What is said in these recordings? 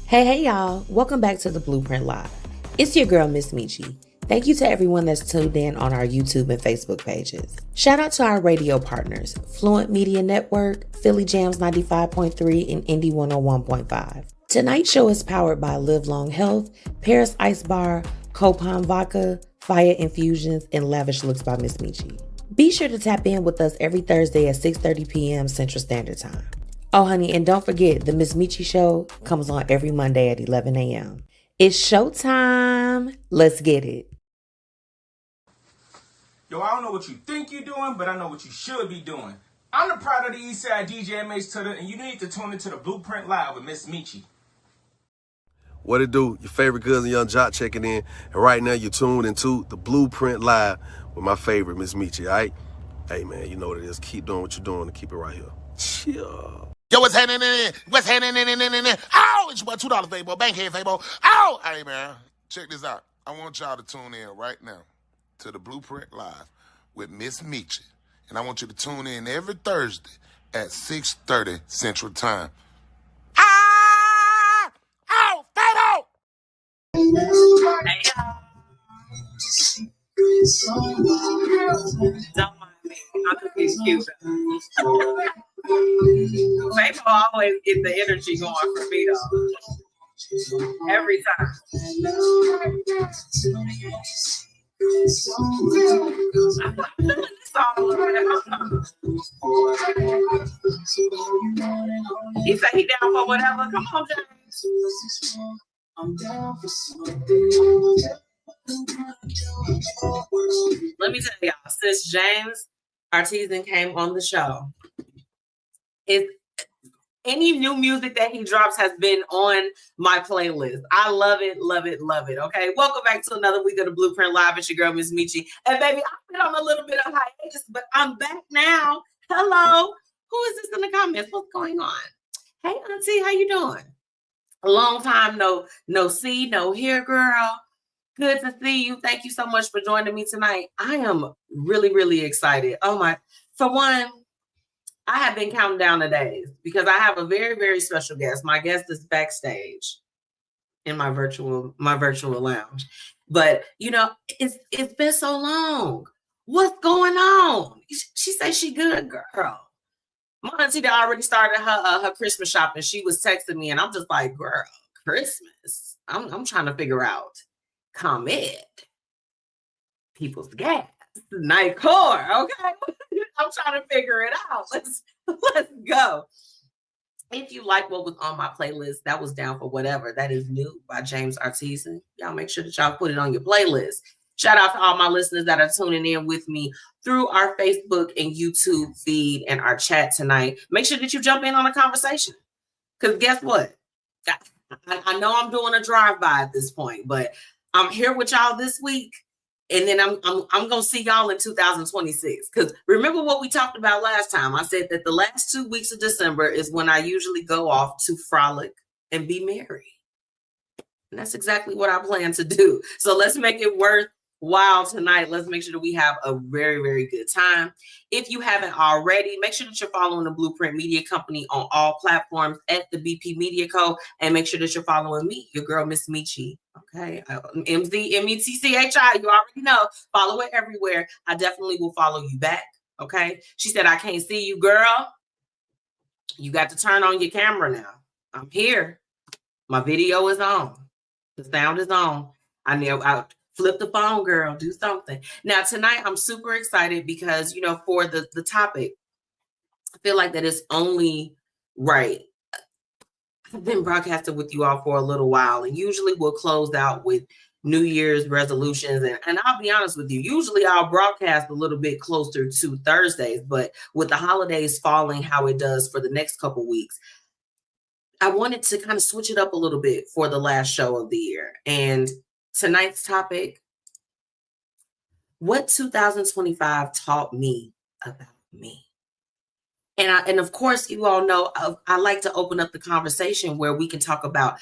Hey, y'all. Welcome back to the Blueprint Live. It's your girl, MzMetchi. Thank you to everyone that's tuned in on our YouTube and Facebook pages. Shout out to our radio partners, Fluent Media Network, Philly Jams 95.3, and Indie 101.5. Tonight's show is powered by Live Long Health, Paris Ice Bar, Copajn Vodka, Fiya Infusions, and Lavish Looks by MzMetchi. Be sure to tap in with us every Thursday at 6:30 p.m. Central Standard Time. Oh, honey, and don't forget, the MzMetchi Show comes on every Monday at 11 a.m. It's showtime. Let's get it. Yo, I don't know what you think you're doing, but I know what you should be doing. I'm the pride of the Eastside DJ MH Tutter, and you need to tune into the Blueprint Live with MzMetchi. What it do? Your favorite cousin Young Jock checking in, and right now you're tuned into the Blueprint Live with my favorite MzMetchi, all right? Hey, man, you know what it is. Keep doing what you're doing and keep it right here. Chill. Yo, what's happening in? What's happening in? Oh, it's your boy $2 Fabo, Bankhead Fabo. Oh, hey, man, check this out. I want y'all to tune in right now to the Blueprint Live with MzMetchi. And I want you to tune in every Thursday at 6:30 Central Time. Ah! Oh, Fabo! Hey, don't mind me. I'm just being cute. People always get the energy going for me though. Every time. He said he down for whatever. Come on, James. Let me tell y'all, since James Artisan came on the show, any new music that he drops has been on my playlist. I love it, love it, love it. Okay, welcome back to another week of the Blueprint Live. It's your girl, MzMetchi. And baby, I've been on a little bit of hiatus, but I'm back now. Hello, who is this in the comments? What's going on? Hey, Auntie, how you doing? A long time no see, no hear, girl. Good to see you. Thank you so much for joining me tonight. I am really, really excited. For one, I have been counting down the days because I have a very, very special guest. My guest is backstage in my virtual lounge. But you know, it's been so long. What's going on? She says she good, girl. My auntie already started her Christmas shopping. She was texting me, and I'm just like, girl, Christmas. I'm trying to figure out ComEd, People's Gas, Nicor, okay? I'm trying to figure it out. Let's go. If you like what was on my playlist, that was Down for Whatever. That is new by James Artisan. Y'all make sure that y'all put it on your playlist. Shout out to all my listeners that are tuning in with me through our Facebook and YouTube feed and our chat tonight. Make sure that you jump in on the conversation. Because guess what? I know I'm doing a drive-by at this point, but I'm here with y'all this week. And then I'm gonna see y'all in 2026. Because remember what we talked about last time? I said that the last 2 weeks of December is when I usually go off to frolic and be merry. And that's exactly what I plan to do. So let's make it worthwhile tonight. Let's make sure that we have a very, very good time. If you haven't already, make sure that you're following the Blueprint Media Company on all platforms at the BP Media Co. And make sure that you're following me, your girl, MzMetchi. Okay, MzMetchi. You already know. Follow it everywhere. I definitely will follow you back. Okay. She said, I can't see you, girl. You got to turn on your camera now. I'm here. My video is on. The sound is on. I flip the phone, girl. Do something. Now, tonight, I'm super excited because, you know, for the topic, I feel like that it's only right. I've been broadcasting with you all for a little while, and usually we'll close out with New Year's resolutions. And I'll be honest with you, usually I'll broadcast a little bit closer to Thursdays, but with the holidays falling how it does for the next couple weeks, I wanted to kind of switch it up a little bit for the last show of the year. And tonight's topic, what 2025 taught me about me. And of course, you all know I like to open up the conversation where we can talk about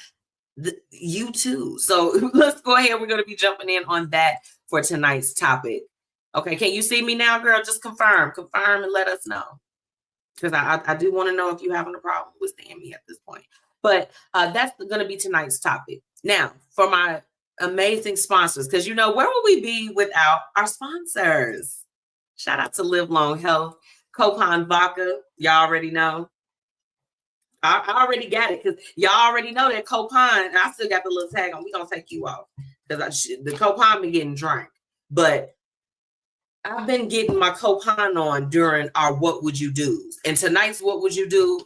you too. So let's go ahead. We're going to be jumping in on that for tonight's topic. Okay, can you see me now, girl? Just confirm and let us know. Because I do want to know if you're having a problem with seeing me at this point. But that's going to be tonight's topic. Now, for my amazing sponsors, because where would we be without our sponsors? Shout out to Live Long Health, Copajn Vodka. Y'all already know. I already got it because y'all already know that Copajn. I still got the little tag on. We gonna take you off because the Copajn been getting drank, but I've been getting my Copajn on during our What Would You Do's, and tonight's What Would You Do?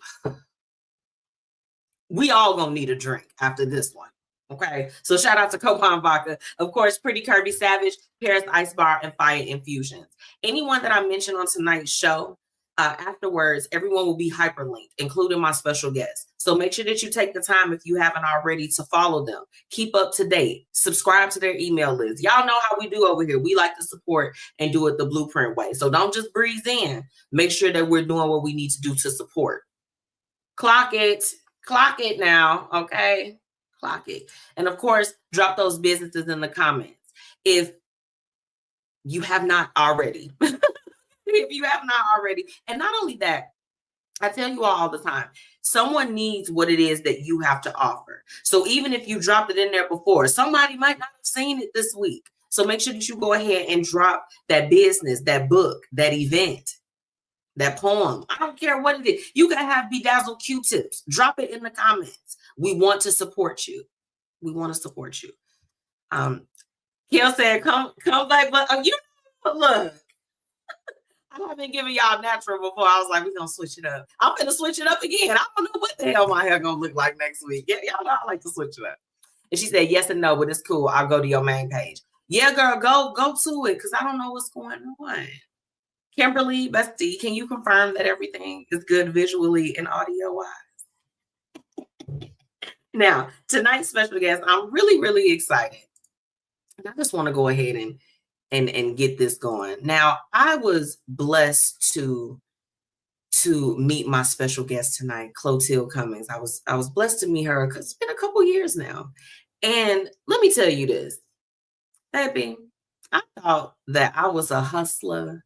We all gonna need a drink after this one. Okay, so shout out to Copajn Vodka, of course, Pretty Curvy Savage, Paris Ice Bar, and Fiya Infusions. Anyone that I mentioned on tonight's show, afterwards, everyone will be hyperlinked, including my special guests. So make sure that you take the time, if you haven't already, to follow them. Keep up to date. Subscribe to their email list. Y'all know how we do over here. We like to support and do it the Blueprint way. So don't just breeze in. Make sure that we're doing what we need to do to support. Clock it now, okay? Clock it. And of course, drop those businesses in the comments if you have not already. If you have not already. And not only that, I tell you all the time, someone needs what it is that you have to offer. So even if you dropped it in there before, somebody might not have seen it this week. So make sure that you go ahead and drop that business, that book, that event, that poem. I don't care what it is. You can have bedazzled Q-tips. Drop it in the comments. We want to support you. We want to support you. Kiel said, come back, but look. I have been giving y'all natural before. I was like, we're going to switch it up. I'm going to switch it up again. I don't know what the hell my hair going to look like next week. Yeah, y'all know I like to switch it up. And she said, yes and no, but it's cool. I'll go to your main page. Yeah, girl, go to it because I don't know what's going on. Kimberly, Bestie, can you confirm that everything is good visually and audio-wise? Now, tonight's special guest, I'm really, really excited. And I just want to go ahead and get this going. Now, I was blessed to meet my special guest tonight, Cloteal Cummings. I was blessed to meet her because it's been a couple years now. And let me tell you this, baby, I thought that I was a hustler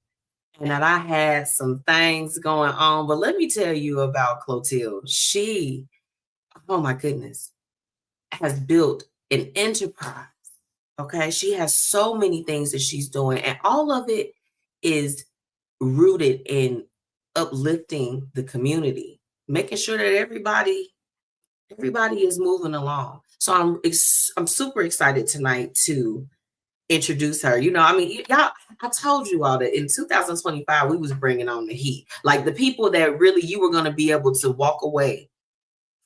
and that I had some things going on. But let me tell you about Cloteal. She, oh my goodness, has built an enterprise. Okay, she has so many things that she's doing, and all of it is rooted in uplifting the community, making sure that everybody is moving along. So I'm super excited tonight to introduce her. Y'all, I told you all that in 2025 we was bringing on the heat, like the people that really you were going to be able to walk away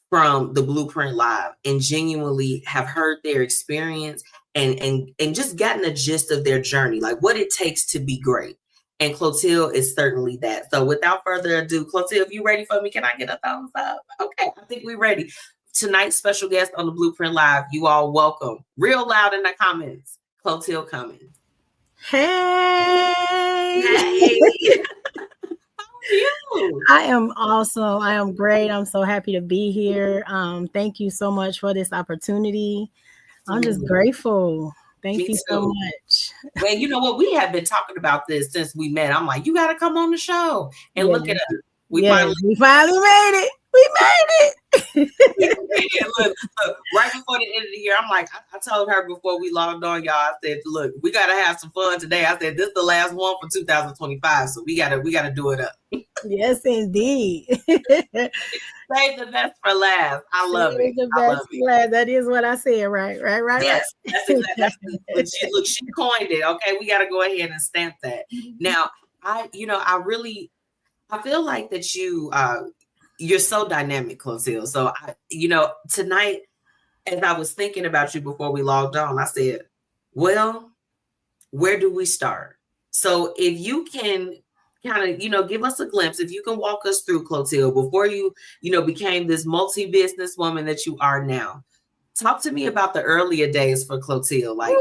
from the Blueprint Live and genuinely have heard their experience and just gotten a gist of their journey, like what it takes to be great. And Cloteal is certainly that. So without further ado, Cloteal, if you ready for me, can I get a thumbs up? Okay, I think we're ready. Tonight's special guest on the Blueprint Live, you all welcome. Real loud in the comments, Cloteal Cummings. Hey. You? I am awesome. I am great. I'm so happy to be here. Thank you so much for this opportunity. I'm just grateful. Thank you so much. Well, you know what? We have been talking about this since we met. I'm like, you got to come on the show and look at us. We finally made it. We made it. Look, right before the end of the year, I'm like, I told her before we logged on, y'all, I said, look, we got to have some fun today. I said, this is the last one for 2025. So we got to do it up. Yes, indeed. Save the best for last. I love it. The best for last. That is what I said. Right. Yes, that's exactly. Look, she coined it. Okay, we got to go ahead and stamp that. Now, I feel like that you're so dynamic, Cloteal. So tonight, as I was thinking about you before we logged on, I said, well, where do we start? So if you can kind of, give us a glimpse, if you can walk us through, Cloteal, before you became this multi-business woman that you are now. Talk to me about the earlier days for Cloteal, like,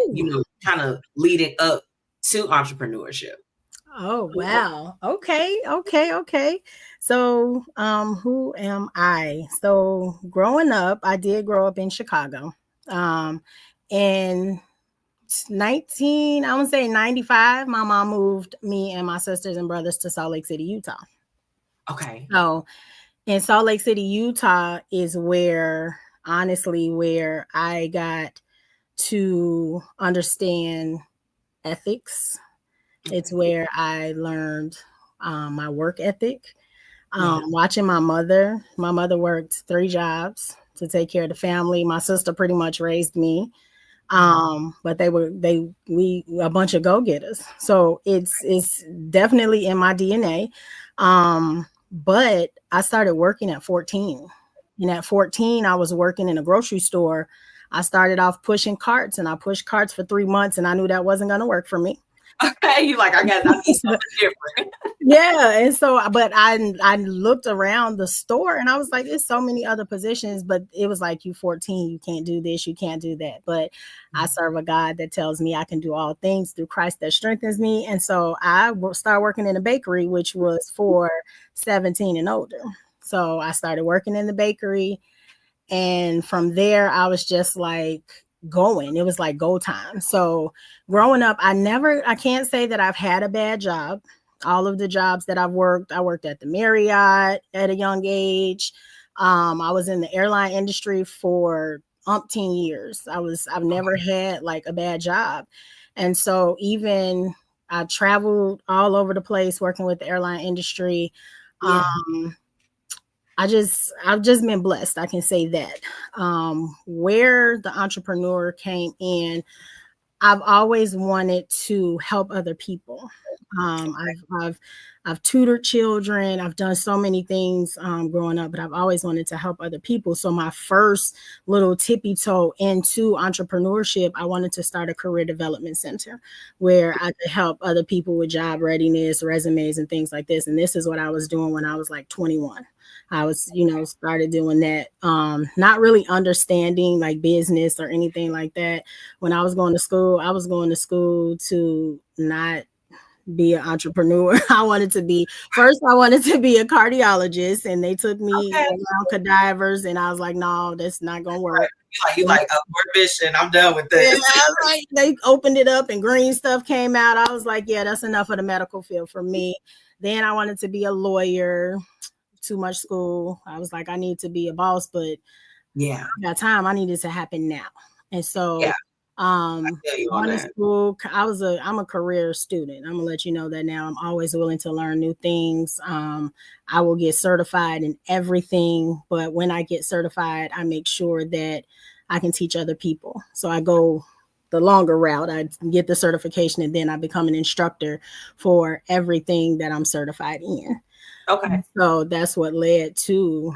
kind of leading up to entrepreneurship. Oh, wow. Okay. So, who am I? So growing up, I did grow up in Chicago. In 95, my mom moved me and my sisters and brothers to Salt Lake City, Utah. Okay. So And Salt Lake City, Utah is where I got to understand ethics. It's where I learned my work ethic. Watching my mother worked 3 jobs to take care of the family. My sister pretty much raised me. But we a bunch of go-getters. So it's definitely in my DNA. But I started working at 14. And at 14, I was working in a grocery store. I started off pushing carts, and I pushed carts for 3 months, and I knew that wasn't going to work for me. Okay, you like, I need something different. Yeah, and so, but I looked around the store, and I was like, there's so many other positions, but it was like, you 14, you can't do this, you can't do that. But I serve a God that tells me I can do all things through Christ that strengthens me. And so I started working in a bakery, which was for 17 and older. So I started working in the bakery, and from there, I was just like going. It was like go time. So growing up, I can't say that I've had a bad job. All of the jobs that I worked at the Marriott at a young age. I was in the airline industry for umpteen years. I've never had like a bad job. And so even I traveled all over the place working with the airline industry. Yeah. I've just been blessed. I can say that. Where the entrepreneur came in, I've always wanted to help other people. I've tutored children. I've done so many things growing up, but I've always wanted to help other people. So my first little tippy toe into entrepreneurship, I wanted to start a career development center where I could help other people with job readiness, resumes, and things like this. And this is what I was doing when I was like 21. I was, started doing that, not really understanding like business or anything like that. When I was going to school, to not be an entrepreneur. I wanted to be a cardiologist, and they took me around cadavers, and I was like, no, that's not going to work. You like more vision. I'm done with this. Yeah, they opened it up and green stuff came out. I was like, yeah, that's enough of the medical field for me. Then I wanted to be a lawyer. Too much school. I was like, I need to be a boss, but I got time. I need it to happen now. And so going to school, I'm a career student. I'm gonna let you know that now. I'm always willing to learn new things. I will get certified in everything, but when I get certified, I make sure that I can teach other people. So I go the longer route. I get the certification, and then I become an instructor for everything that I'm certified in. Okay. So that's what led to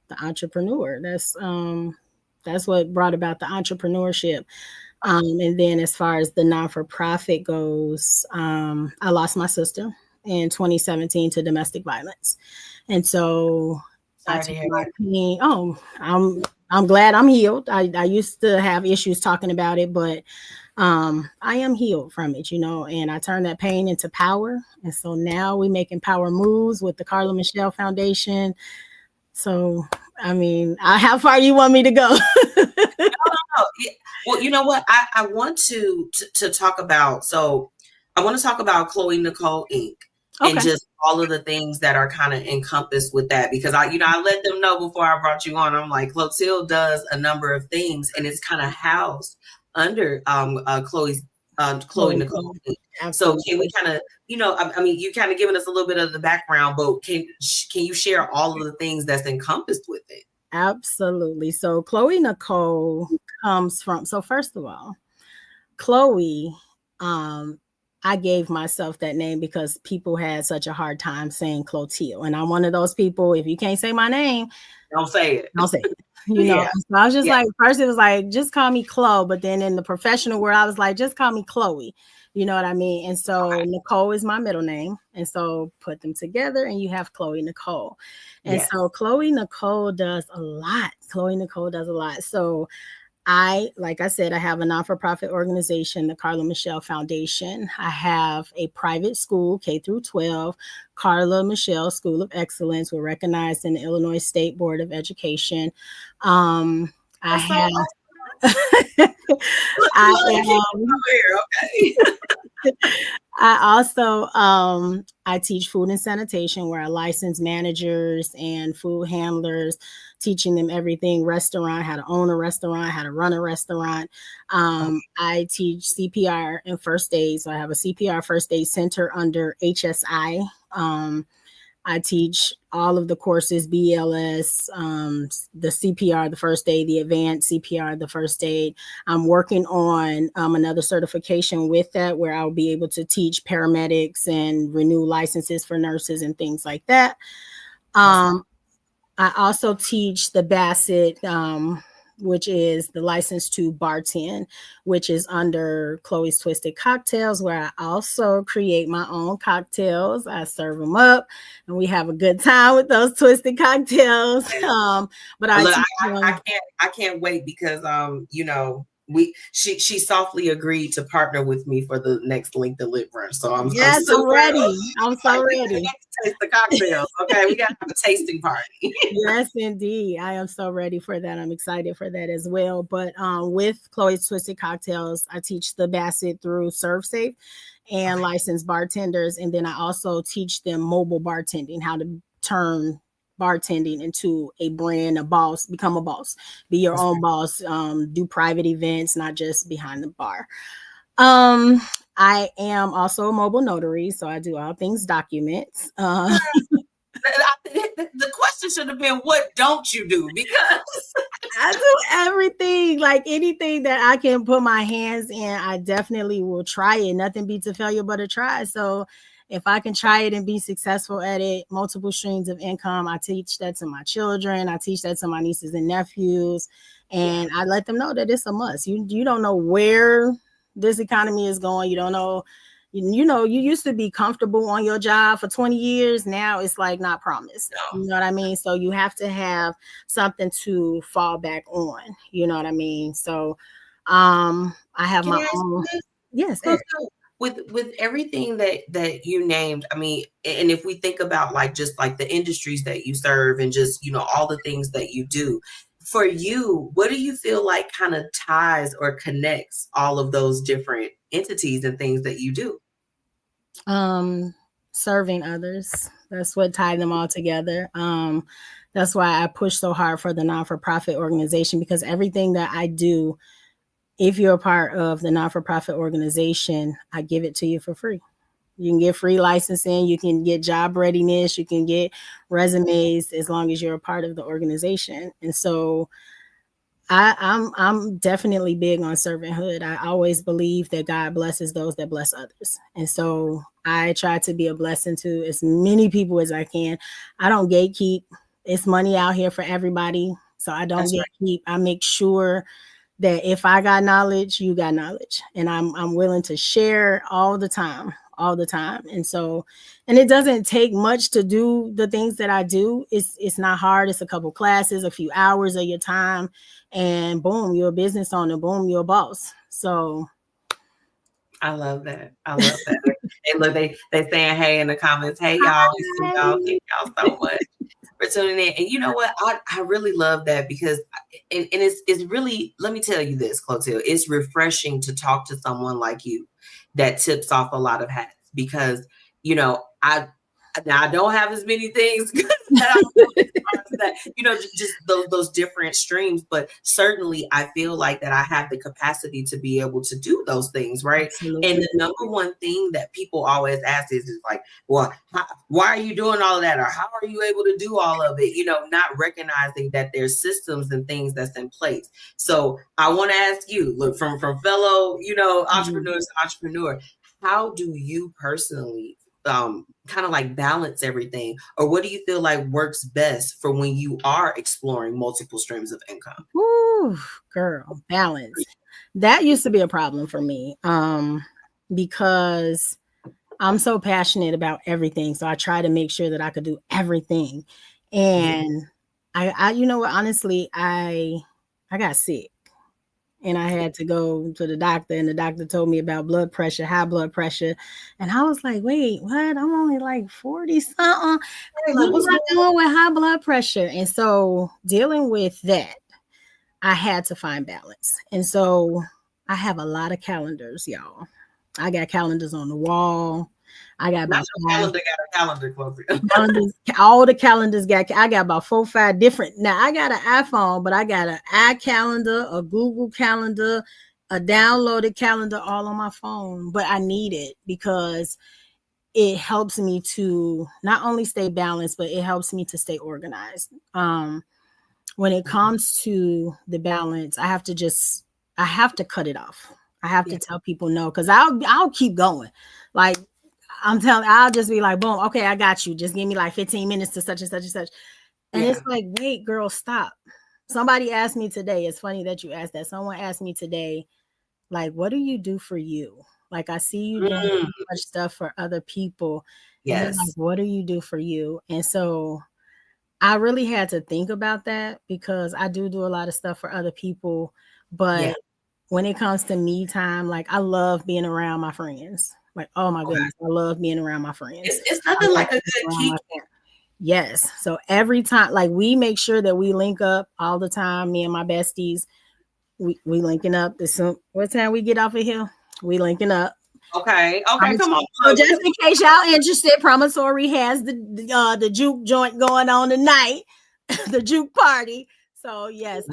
the entrepreneur. That's what brought about the entrepreneurship. And then as far as the non-for-profit goes, I lost my sister in 2017 to domestic violence. And so I took my pain. I'm glad I'm healed. I used to have issues talking about it, but I am healed from it, and I turned that pain into power. And so now we making power moves with the Carla Michelle Foundation. So, I mean, how far do you want me to go? No. Well, you know what? I want to talk about, I want to talk about Chloe Nicole Inc. And just all of the things that are kind of encompassed with that, because I let them know before I brought you on. I'm like, Cloteal does a number of things, and it's kind of housed under Chloe Nicole. So can we kind of, you kind of given us a little bit of the background, but can you share all of the things that's encompassed with it? Absolutely. So Chloe Nicole comes from, so first of all, Chloe, I gave myself that name because people had such a hard time saying Cloteal. And I'm one of those people, if you can't say my name, don't say it. Don't say it. So I was just like, first it was like, just call me Chloe. But then in the professional world, I was like, just call me Chloe. You know what I mean? And so Nicole is my middle name. And so put them together and you have Chloe Nicole. And so Chloe Nicole does a lot. So like I said, I have a not-for-profit organization, the Carla Michelle Foundation. I have a private school, K through 12, Carla Michelle School of Excellence. We're recognized in the Illinois State Board of Education. I I also I teach food and sanitation, where I license managers and food handlers, teaching them everything restaurant, how to own a restaurant, how to run a restaurant. I teach CPR and first aid. So I have a CPR first aid center under HSI. I teach all of the courses, BLS, the CPR, the first aid, the advanced CPR, the first aid. I'm working on another certification with that, where I'll be able to teach paramedics and renew licenses for nurses and things like that. I also teach the Bassett, which is the license to bartend, which is under Chloe's Twisted Cocktails, where I also create my own cocktails. I serve them up, and we have a good time with those twisted cocktails. But I can't wait because she softly agreed to partner with me for the next link deliverance. So I'm ready. I'm so ready. Taste the cocktails. Okay, we gotta have a tasting party. Yes, indeed. I am so ready for that. I'm excited for that as well. But with Chloe's Twisted Cocktails, I teach the Bassett through ServeSafe and licensed bartenders. And then I also teach them mobile bartending, how to turn bartending into a brand, a boss, become a boss, be your own boss, do private events, not just behind the bar. I am also a mobile notary, so I do all things documents. The question should have been, what don't you do? Because I do everything, like anything that I can put my hands in, I definitely will try it. Nothing beats a failure but a try. So if I can try it and be successful at it, multiple streams of income, I teach that to my children. I teach that to my nieces and nephews, and I let them know that it's a must. You don't know where this economy is going. You don't know, you used to be comfortable on your job for 20 years. Now it's like not promised. No. You know what I mean? So you have to have something to fall back on. You know what I mean? So I have my own. Yes. With everything that you named, I mean, and if we think about like just like the industries that you serve and just, all the things that you do, for you, what do you feel like kind of ties or connects all of those different entities and things that you do? Serving others. That's what tied them all together. That's why I push so hard for the non-for-profit organization, because everything that I do, if you're a part of the non-for-profit organization, I give it to you for free. You can get free licensing, you can get job readiness, you can get resumes, as long as you're a part of the organization. And so I'm definitely big on servanthood. I always believe that God blesses those that bless others. And so I try to be a blessing to as many people as I can. I don't gatekeep. It's money out here for everybody. So I don't gatekeep. I make sure that if I got knowledge, you got knowledge, and I'm willing to share all the time. And so, and it doesn't take much to do the things that I do. It's not hard. It's a couple classes, a few hours of your time, and boom, you're a business owner. Boom, you're a boss. So I love that. Hey, look, they saying hey in the comments. Hey y'all, thank y'all so much for tuning in. And you know what? I really love that, because and it's really, let me tell you this, Cloteal, it's refreshing to talk to someone like you that tips off a lot of hats, because I don't have as many things that just those different streams, but certainly I feel like that I have the capacity to be able to do those things, right? Absolutely. And the number one thing that people always ask is like, well, why are you doing all of that, or how are you able to do all of it? Not recognizing that there's systems and things that's in place. So I want to ask you, look, from fellow entrepreneurs to entrepreneur, how do you personally kind of like balance everything, or what do you feel like works best for when you are exploring multiple streams of income? Ooh, girl, balance. That used to be a problem for me, because I'm so passionate about everything. So I try to make sure that I could do everything. And I honestly, I got sick. And I had to go to the doctor, and the doctor told me about blood pressure, high blood pressure. And I was like, wait, what? I'm only like 40 something. What's going with high blood pressure? And so dealing with that, I had to find balance. And so I have a lot of calendars, y'all. I got calendars on the wall. I got about calendar got a calendar closer. calendars. All the calendars I got about 4 or 5 different. Now I got an iPhone, but I got an iCalendar, a Google Calendar, a downloaded calendar, all on my phone. But I need it because it helps me to not only stay balanced, but it helps me to stay organized. When it comes to the balance, I have to cut it off. I have to tell people no, because I'll keep going. Like I'll just be like, boom, okay, I got you. Just give me like 15 minutes to such and such and such. And it's like, wait, girl, stop. Somebody asked me today. It's funny that you asked that. Someone asked me today, like, what do you do for you? Like, I see you doing so much stuff for other people. Yes. And like, what do you do for you? And so I really had to think about that because I do a lot of stuff for other people. But when it comes to me time, like I love being around my friends. Like, oh my goodness, I love being around my friends. It's nothing like a good keep. Yes. So every time, like we make sure that we link up all the time. Me and my besties, we linking up. What time we get off of here? We linking up. Okay, come on. So just in case y'all interested, Promontory has the juke joint going on tonight, the juke party. So yes,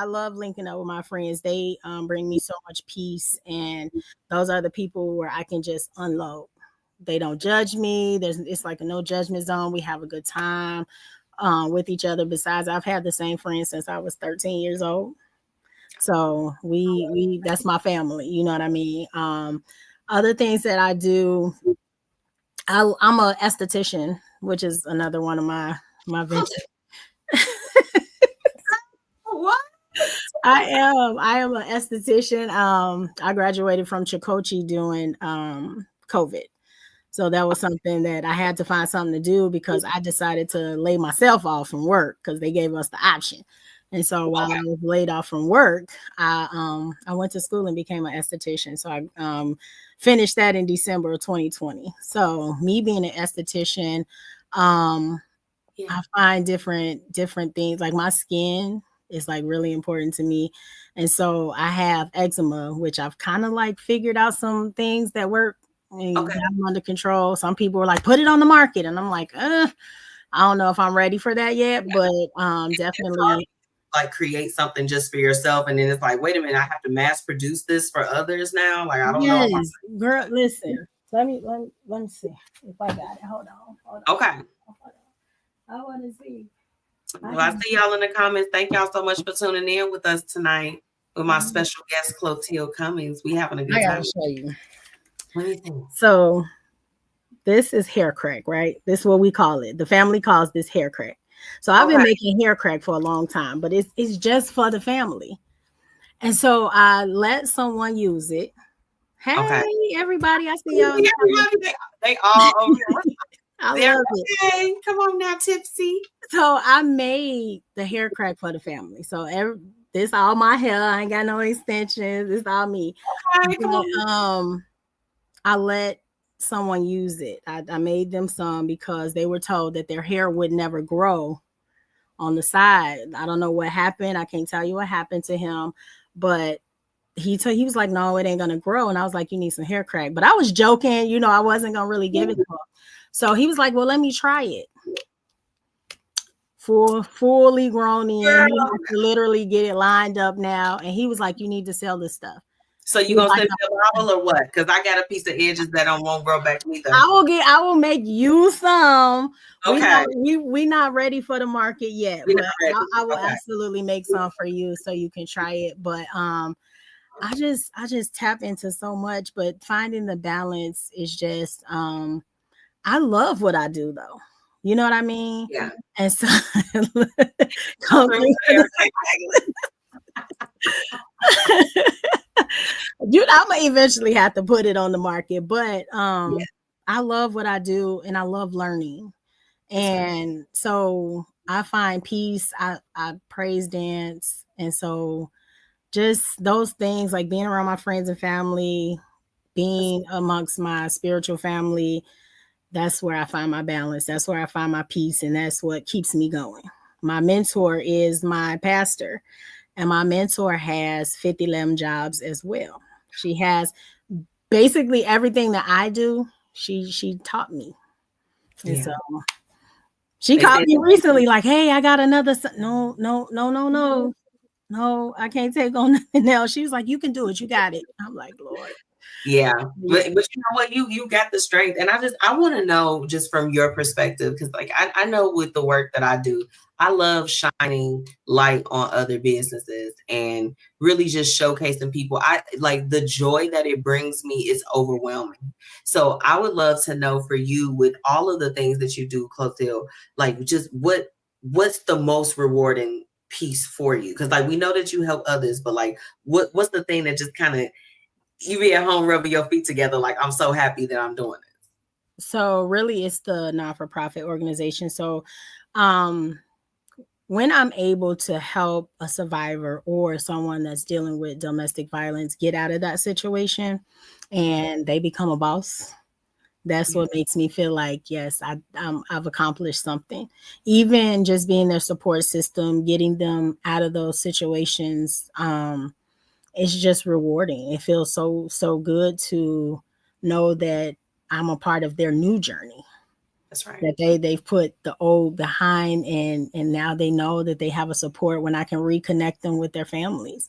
I love linking up with my friends. They bring me so much peace, and those are the people where I can just unload. They don't judge me. It's like a no judgment zone. We have a good time with each other. Besides, I've had the same friends since I was 13 years old. So we that's my family. You know what I mean? Other things that I do, I'm a esthetician, which is another one of my ventures. What? I am an esthetician. I graduated from Chicochi doing COVID. So that was something that I had to find something to do because I decided to lay myself off from work because they gave us the option. And so while I was laid off from work, I went to school and became an esthetician. So I finished that in December of 2020. So me being an esthetician, I find different things. Like my skin is like really important to me. And so I have eczema, which I've kind of like figured out some things that work and got them under control. Some people were like, put it on the market. And I'm like, I don't know if I'm ready for that yet, but definitely like create something just for yourself. And then it's like, wait a minute, I have to mass produce this for others now. Like, I don't know. Girl, listen, let me see if I got it. Hold on. Okay. I want to see. Well, I see y'all in the comments. Thank y'all so much for tuning in with us tonight with my special guest, Cloteal Cummings. We having a good time. I gotta show you. What do you think? So this is hair crack, right? This is what we call it. The family calls this hair crack. So I've been making hair crack for a long time, but it's just for the family. And so I let someone use it. Hey, everybody, I see y'all. They all over here. I love it. Okay. Come on now, Tipsy. So I made the hair crack for the family. So this all my hair. I ain't got no extensions. It's all me. Okay, I let someone use it. I made them some because they were told that their hair would never grow on the side. I don't know what happened. I can't tell you what happened to him, but he was like, no, it ain't gonna grow. And I was like, you need some hair crack. But I was joking, I wasn't gonna really give it to him. So he was like, well, let me try it. Fully grown in. He has to literally get it lined up now. And he was like, you need to sell this stuff. So you gonna send me a bottle or what? Because I got a piece of edges that won't grow back either. I will make you some. Okay. We not ready for the market yet, but I will absolutely make some for you so you can try it. But I just tap into so much, but finding the balance is just I love what I do though. You know what I mean? Yeah. And so I'm gonna eventually have to put it on the market, but I love what I do and I love learning. And so I find peace. I praise dance. And so just those things, like being around my friends and family, being amongst my spiritual family, that's where I find my balance. That's where I find my peace. And that's what keeps me going. My mentor is my pastor. And my mentor has 50 lamb jobs as well. She has basically everything that I do, she taught me. And so she called me recently, like, hey, I got another son. No, I can't take on nothing else. She was like, you can do it. You got it. I'm like, Lord. Yeah. But you know what? You got the strength. And I want to know just from your perspective, because like I know with the work that I do, I love shining light on other businesses and really just showcasing people. I like the joy that it brings me is overwhelming. So I would love to know for you, with all of the things that you do, Cloteal, like just what's the most rewarding piece for you? Because like we know that you help others, but like what's the thing that just kind of you be at home rubbing your feet together like, I'm so happy that I'm doing it? So really it's the not-for-profit organization. So when I'm able to help a survivor or someone that's dealing with domestic violence get out of that situation and they become a boss, that's what makes me feel like, yes, I've accomplished something. Even just being their support system, getting them out of those situations, it's just rewarding. It feels so good to know that I'm a part of their new journey. That's right. That they've put the old behind and now they know that they have a support when I can reconnect them with their families.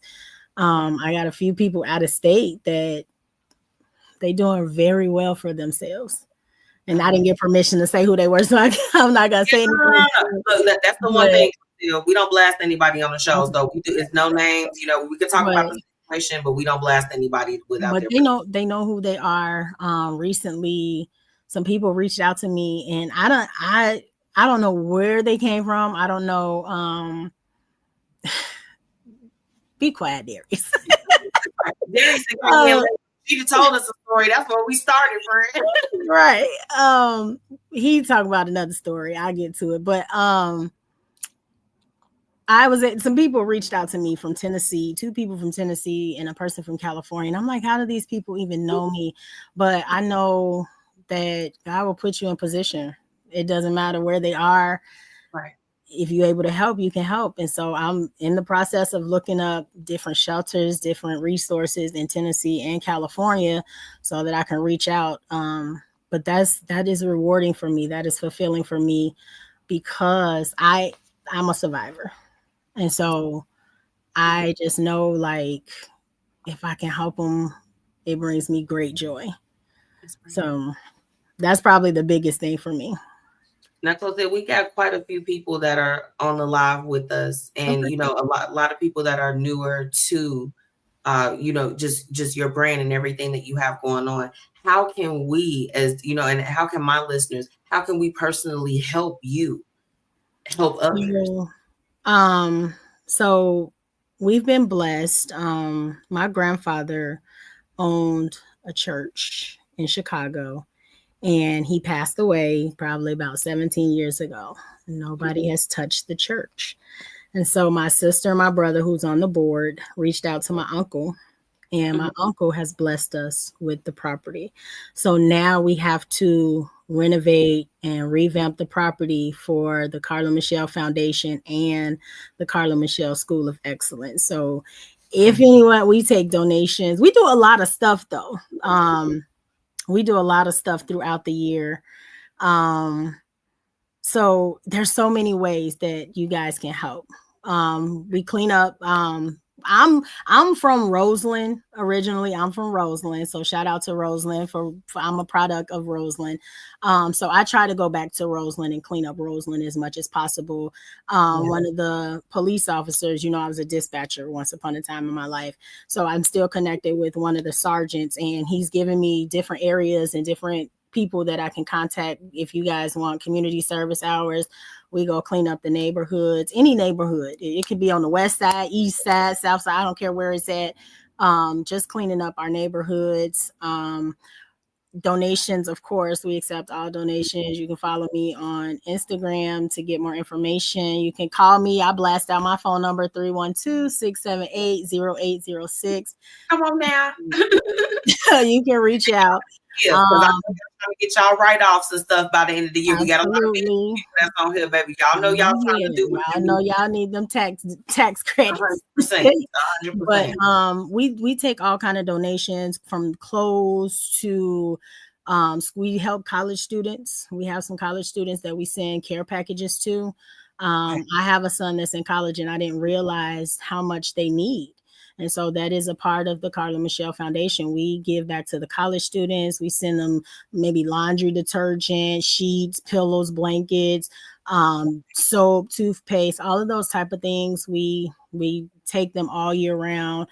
I got a few people out of state that they doing very well for themselves. And I didn't get permission to say who they were, so I'm not gonna say anything. Look, that's the one thing. We don't blast anybody on the shows, though. It's no names. You know, we can talk about the situation, but we don't blast anybody without. But they know who they are. Recently, some people reached out to me, and I don't know where they came from. I don't know. Be quiet, Darius. Darius, she told us a story. That's where we started, friend. Right. He talked about another story. I'll get to it. But some people reached out to me from Tennessee, 2 people from Tennessee and a person from California. And I'm like, how do these people even know me? But I know that God will put you in position. It doesn't matter where they are. Right. If you're able to help, you can help. And so I'm in the process of looking up different shelters, different resources in Tennessee and California so that I can reach out. But that is rewarding for me. That is fulfilling for me because I'm a survivor. And so I just know, like, if I can help them, it brings me great joy. So that's probably the biggest thing for me. Now, Cloteal, we got quite a few people that are on the live with us, and you know, a lot of people that are newer to, you know, just your brand and everything that you have going on. How can we, as you know, and how can my listeners, how can we personally help you help others? So we've been blessed. My grandfather owned a church in Chicago. And he passed away probably about 17 years ago. Nobody has touched the church. And so my sister and my brother, who's on the board, reached out to my uncle. And my uncle has blessed us with the property. So now we have to renovate and revamp the property for the Carla Michelle Foundation and the Carla Michelle School of Excellence. So if anyone, we take donations. We do a lot of stuff, though. We do a lot of stuff throughout the year. So there's so many ways that you guys can help. We clean up. I'm from Roseland originally. I'm from Roseland. So shout out to Roseland for I'm a product of Roseland. So I try to go back to Roseland and clean up Roseland as much as possible. One of the police officers, you know, I was a dispatcher once upon a time in my life. So I'm still connected with one of the sergeants, and he's given me different areas and different people that I can contact. If you guys want community service hours, we go clean up the neighborhoods, any neighborhood. It could be on the west side, east side, south side. I don't care where it's at. Just cleaning up our neighborhoods. Donations, of course, we accept all donations. You can follow me on Instagram to get more information. You can call me. I blast out my phone number, 312-678-0806. Come on now. You can reach out. Yeah, because I'm trying to get y'all write-offs and stuff by the end of the year. We got a lot of people Absolutely. that's on here, baby. Y'all know y'all trying to do what Y'all you know do. y'all need them tax credits. 100%. But we take all kind of donations, from clothes to we help college students. We have some college students that we send care packages to. I have a son that's in college, and I didn't realize how much they need. And so that is a part of the Carla Michelle Foundation. We give back to the college students. We send them maybe laundry detergent, sheets, pillows, blankets, soap, toothpaste, all of those type of things. We take them all year round.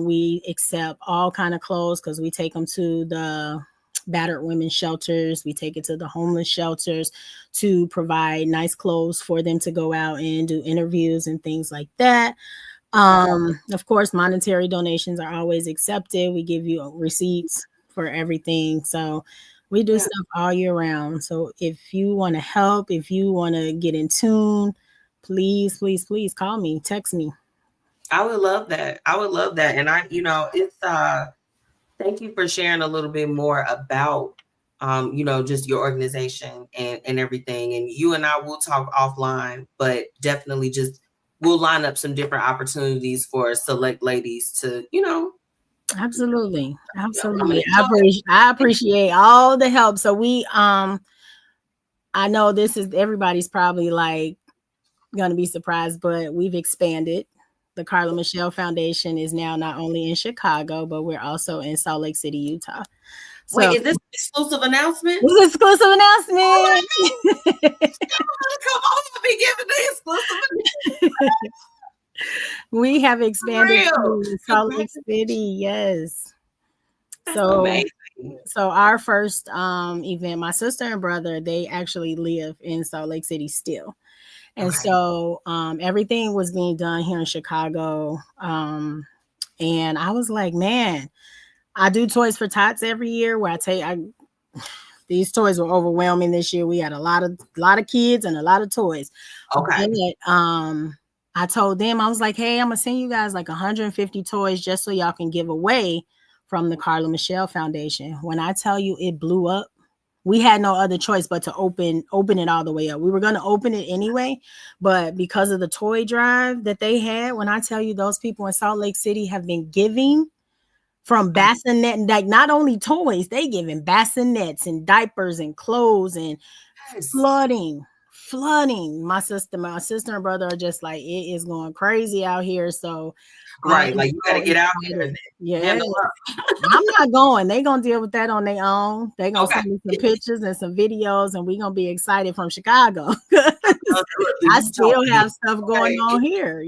We accept all kind of clothes because we take them to the battered women's shelters. We take it to the homeless shelters to provide nice clothes for them to go out and do interviews and things like that. Of course, monetary donations are always accepted. We give you receipts for everything. So we do stuff all year round. So if you want to help, if you want to get in tune, please call me, text me. I would love that. And it's thank you for sharing a little bit more about just your organization and everything. And you and I will talk offline, but definitely we'll line up some different opportunities for select ladies to, Absolutely. I appreciate all the help. So we I know this is, everybody's probably like gonna be surprised, but we've expanded. The Carla Michelle Foundation is now not only in Chicago, but we're also in Salt Lake City, Utah. So, wait, is this an exclusive announcement? This is an exclusive announcement. Come on, be giving the exclusive announcement. We have expanded to Salt Lake City. Yes. That's amazing. So our first event, my sister and brother, they actually live in Salt Lake City still. And so everything was being done here in Chicago. And I was like, man, I do Toys for Tots every year where these toys were overwhelming this year. We had a lot of kids and a lot of toys. Okay. But, I told them, I was like, hey, I'm gonna send you guys like 150 toys just so y'all can give away from the Carla Michelle Foundation. When I tell you it blew up, we had no other choice but to open it all the way up. We were going to open it anyway, but because of the toy drive that they had, when I tell you those people in Salt Lake City have been giving from bassinet, like not only toys, they giving bassinets and diapers and clothes and flooding. My sister and brother are just like, it is going crazy out here. So like you gotta get out here. Yeah, I'm not going. They're gonna deal with that on their own. They're gonna send me some pictures and some videos, and we're gonna be excited from Chicago. I still have stuff going on here,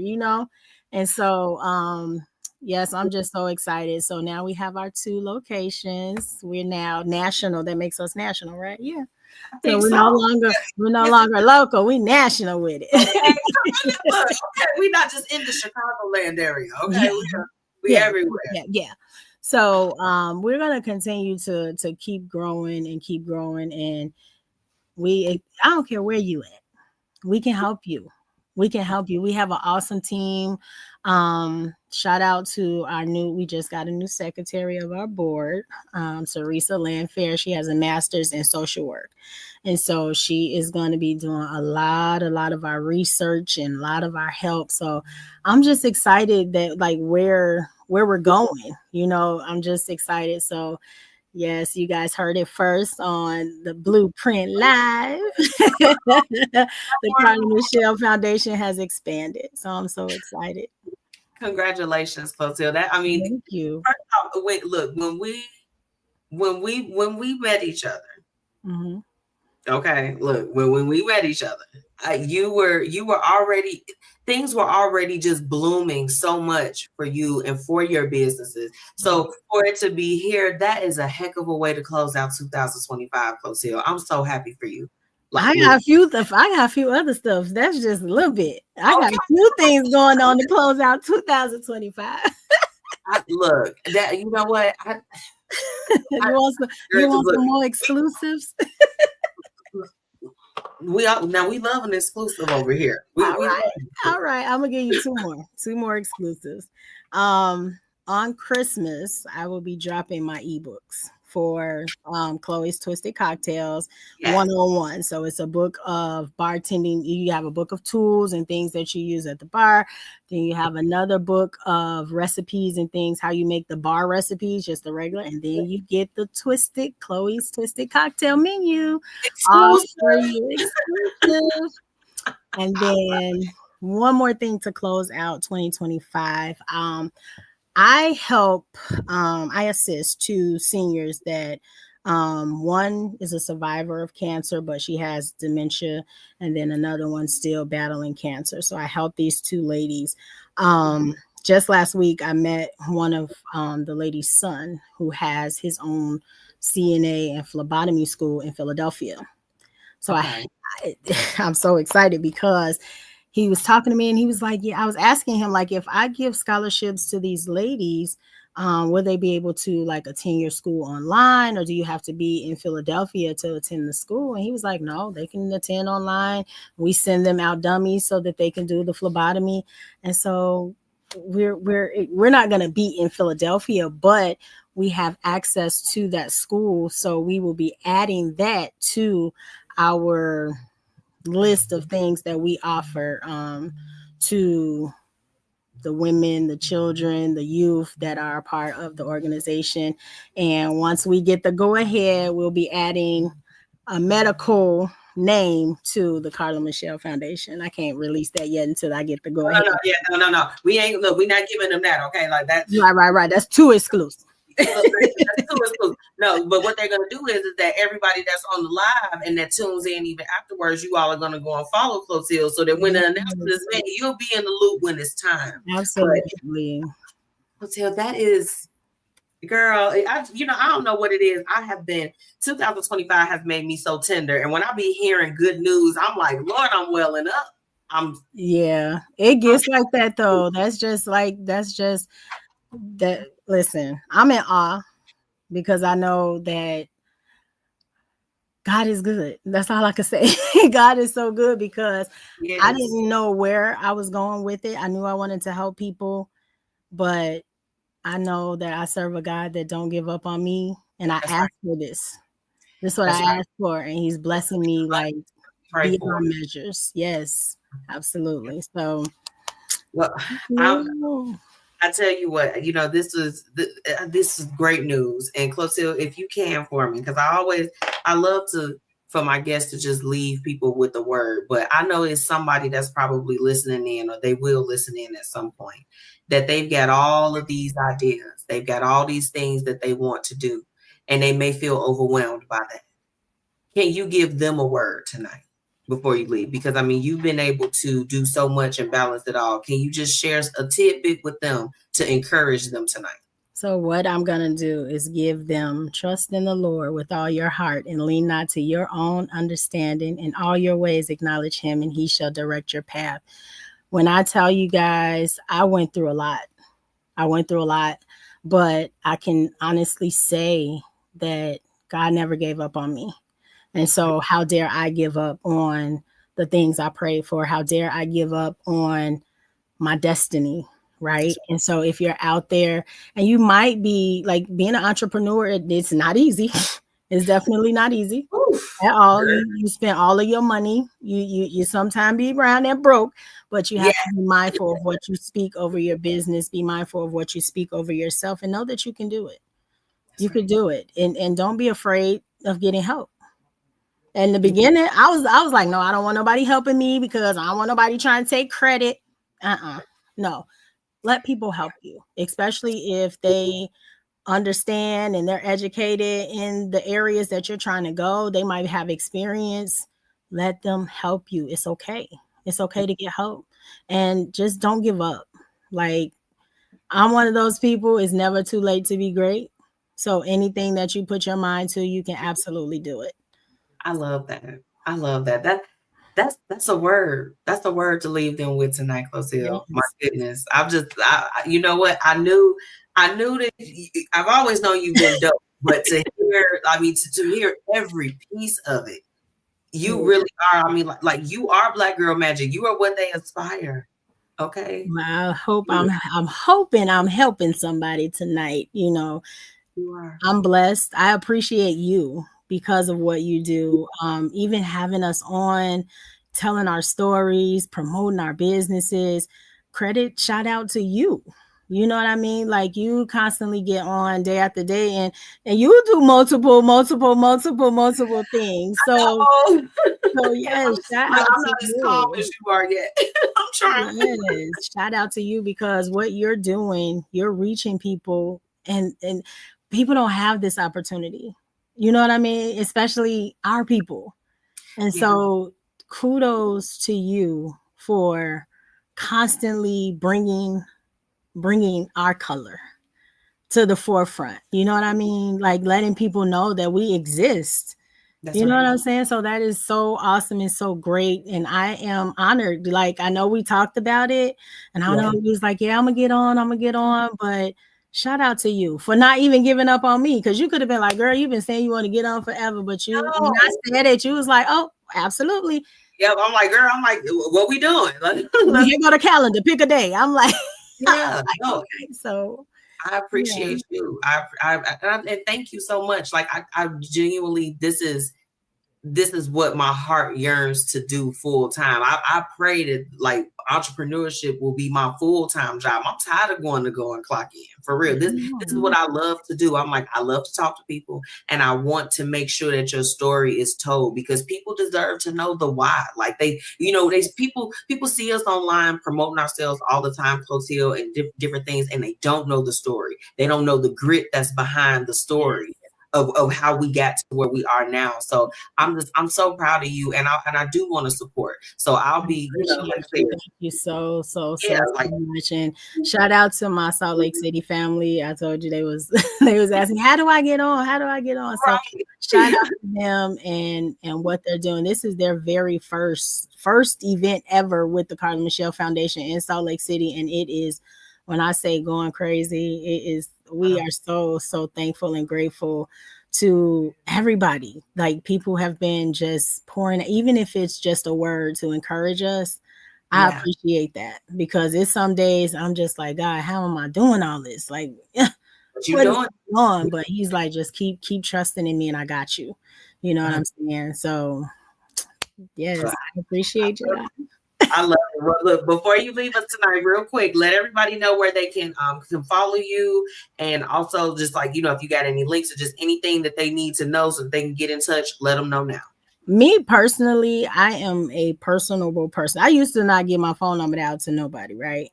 and so yes, I'm just so excited. So now we have our 2 locations. We're now national. That makes us national, right? Yeah. So we're no longer local. We national with it. Okay, we're not just in the Chicagoland area. Okay, we everywhere. Yeah. So we're gonna continue to keep growing, and I don't care where you at. We can help you. We have an awesome team. Shout out to we just got a new secretary of our board, Sarisa Landfair. She has a master's in social work. And so she is going to be doing a lot of our research and a lot of our help. So I'm just excited that like where we're going, I'm just excited. So yes, you guys heard it first on the Blueprint Live. The Carla Michelle Foundation has expanded. So I'm so excited. Congratulations, Cloteal. Thank you. First off, wait, look, when we met each other, mm-hmm. Okay, look, when we met each other, you were already, things were already just blooming so much for you and for your businesses. So for it to be here, that is a heck of a way to close out 2025, Cloteal. I'm so happy for you. I got a few other stuff. That's just a little bit. I got a few things going on to close out 2025. Look, that you know what? You want some more exclusives? We love an exclusive over here. All right. I'm gonna give you two more exclusives. On Christmas, I will be dropping my ebooks for Chloe's Twisted Cocktails Yes. 101. So it's a book of bartending. You have a book of tools and things that you use at the bar. Then you have another book of recipes and things, how you make the bar recipes, just the regular. And then you get the Chloe's Twisted Cocktail menu. All for you, exclusive. And then one more thing to close out 2025. I assist two seniors that one is a survivor of cancer, but she has dementia, and then another one still battling cancer. So I help these two ladies. Just last week, I met one of the lady's son who has his own CNA and phlebotomy school in Philadelphia. So I'm so excited because he was talking to me and he was like, yeah, I was asking him, like, if I give scholarships to these ladies, will they be able to like attend your school online, or do you have to be in Philadelphia to attend the school? And he was like, no, they can attend online. We send them out dummies so that they can do the phlebotomy. And so we're not going to be in Philadelphia, but we have access to that school. So we will be adding that to our list of things that we offer to the women, the children, the youth that are a part of the organization. And once we get the go ahead, we'll be adding a medical name to the Carla Michelle Foundation. I can't release that yet until I get the go ahead. No. We're not giving them that. Okay, like that. Right. That's too exclusive. No, but what they're gonna do is that everybody that's on the live and that tunes in even afterwards, you all are gonna go and follow Cloteal, so that when the announcement is made, you'll be in the loop when it's time. Absolutely. Cloteal, that is, girl, I don't know what it is. 2025 has made me so tender, and when I be hearing good news, I'm like, Lord, I'm welling up. It gets like that though. Listen, I'm in awe because I know that God is good. That's all I can say. God is so good because I didn't know where I was going with it. I knew I wanted to help people, but I know that I serve a God that don't give up on me. And I asked for this. This is what I asked for. And he's blessing me like beyond measures. Yes, absolutely. So, well, I tell you what, this is great news. And Cloteal, if you can for me, because I love for my guests to just leave people with the word, but I know it's somebody that's probably listening in, or they will listen in at some point, that they've got all of these ideas. They've got all these things that they want to do, and they may feel overwhelmed by that. Can you give them a word tonight before you leave? Because you've been able to do so much and balance it all. Can you just share a tidbit with them to encourage them tonight? So what I'm going to do is give them trust in the Lord with all your heart and lean not to your own understanding. In all your ways, acknowledge him and he shall direct your path. When I tell you guys, I went through a lot, but I can honestly say that God never gave up on me. And so how dare I give up on the things I prayed for? How dare I give up on my destiny? Right. And so if you're out there and you might be like being an entrepreneur, it's not easy. It's definitely not easy at all. You spend all of your money. You sometimes be around that broke, but you have to be mindful of what you speak over your business. Be mindful of what you speak over yourself and know that you can do it. You could do it. And don't be afraid of getting help. In the beginning, I was like, no, I don't want nobody helping me because I don't want nobody trying to take credit. No, let people help you, especially if they understand and they're educated in the areas that you're trying to go. They might have experience. Let them help you. It's okay. It's okay to get help and just don't give up. Like, I'm one of those people. It's never too late to be great. So anything that you put your mind to, you can absolutely do it. I love that. That's a word. That's a word to leave them with tonight, Cloteal. Yes. My goodness. You know what? I knew that I've always known you've been dope, but to hear every piece of it, you really are. Like you are Black Girl Magic. You are what they aspire. Okay. Well, I'm hoping I'm helping somebody tonight. You are. I'm blessed. I appreciate you because of what you do. Even having us on, telling our stories, promoting our businesses. Credit, shout out to you. You know what I mean? Like you constantly get on day after day, and you do multiple things. So, Oh, so yes, shout I'm out not to as calm you. as you are yet. I'm trying. Yes, shout out to you because what you're doing, you're reaching people, and people don't have this opportunity. You know what I mean? Especially our people. And Yeah. so kudos to you for constantly bringing our color to the forefront. You know what I mean? Like letting people know that we exist. That's You know right. what I'm saying? So that is so awesome and so great. And I am honored. Like I know we talked about it, and I know he was like, yeah, I'm gonna get on. But shout out to you for not even giving up on me. Cause you could have been like, girl, you've been saying you want to get on forever. But you when I No. said it, you was like, oh, absolutely. Yeah, I'm like, girl, I'm like, what we doing? Here go the calendar, pick a day. I'm like, Yeah, no. okay. So I appreciate you. And thank you so much. Like I genuinely, this is what my heart yearns to do full time. I pray that like entrepreneurship will be my full time job. I'm tired of going to go and clock in for real. This is what I love to do. I'm like, I love to talk to people, and I want to make sure that your story is told because people deserve to know the why. Like they people see us online promoting ourselves all the time, Cloteal and different things, and they don't know the story. They don't know the grit that's behind the story. Of how we got to where we are now. So I'm so proud of you, and I do want to support. So I'll be, like I said, thank you so like, much. And shout out to my Salt Lake City family. I told you they was asking, how do I get on? How do I get on? So right. shout out to them and what they're doing. This is their very first event ever with the Carla Michelle Foundation in Salt Lake City, and it is, when I say going crazy, it is. We are so thankful and grateful to everybody. Like people have been just pouring, even if it's just a word to encourage us. I appreciate that because it's some days I'm just like, God, how am I doing all this? Like, what you doing? On? But he's like, just keep trusting in me, and I got you. You know what I'm saying? So, yes, I appreciate you. I love it. Well, look, before you leave us tonight, real quick, let everybody know where they can follow you, and also just like if you got any links or just anything that they need to know so that they can get in touch, let them know now. Me personally, I am a personable person. I used to not give my phone number out to nobody, right?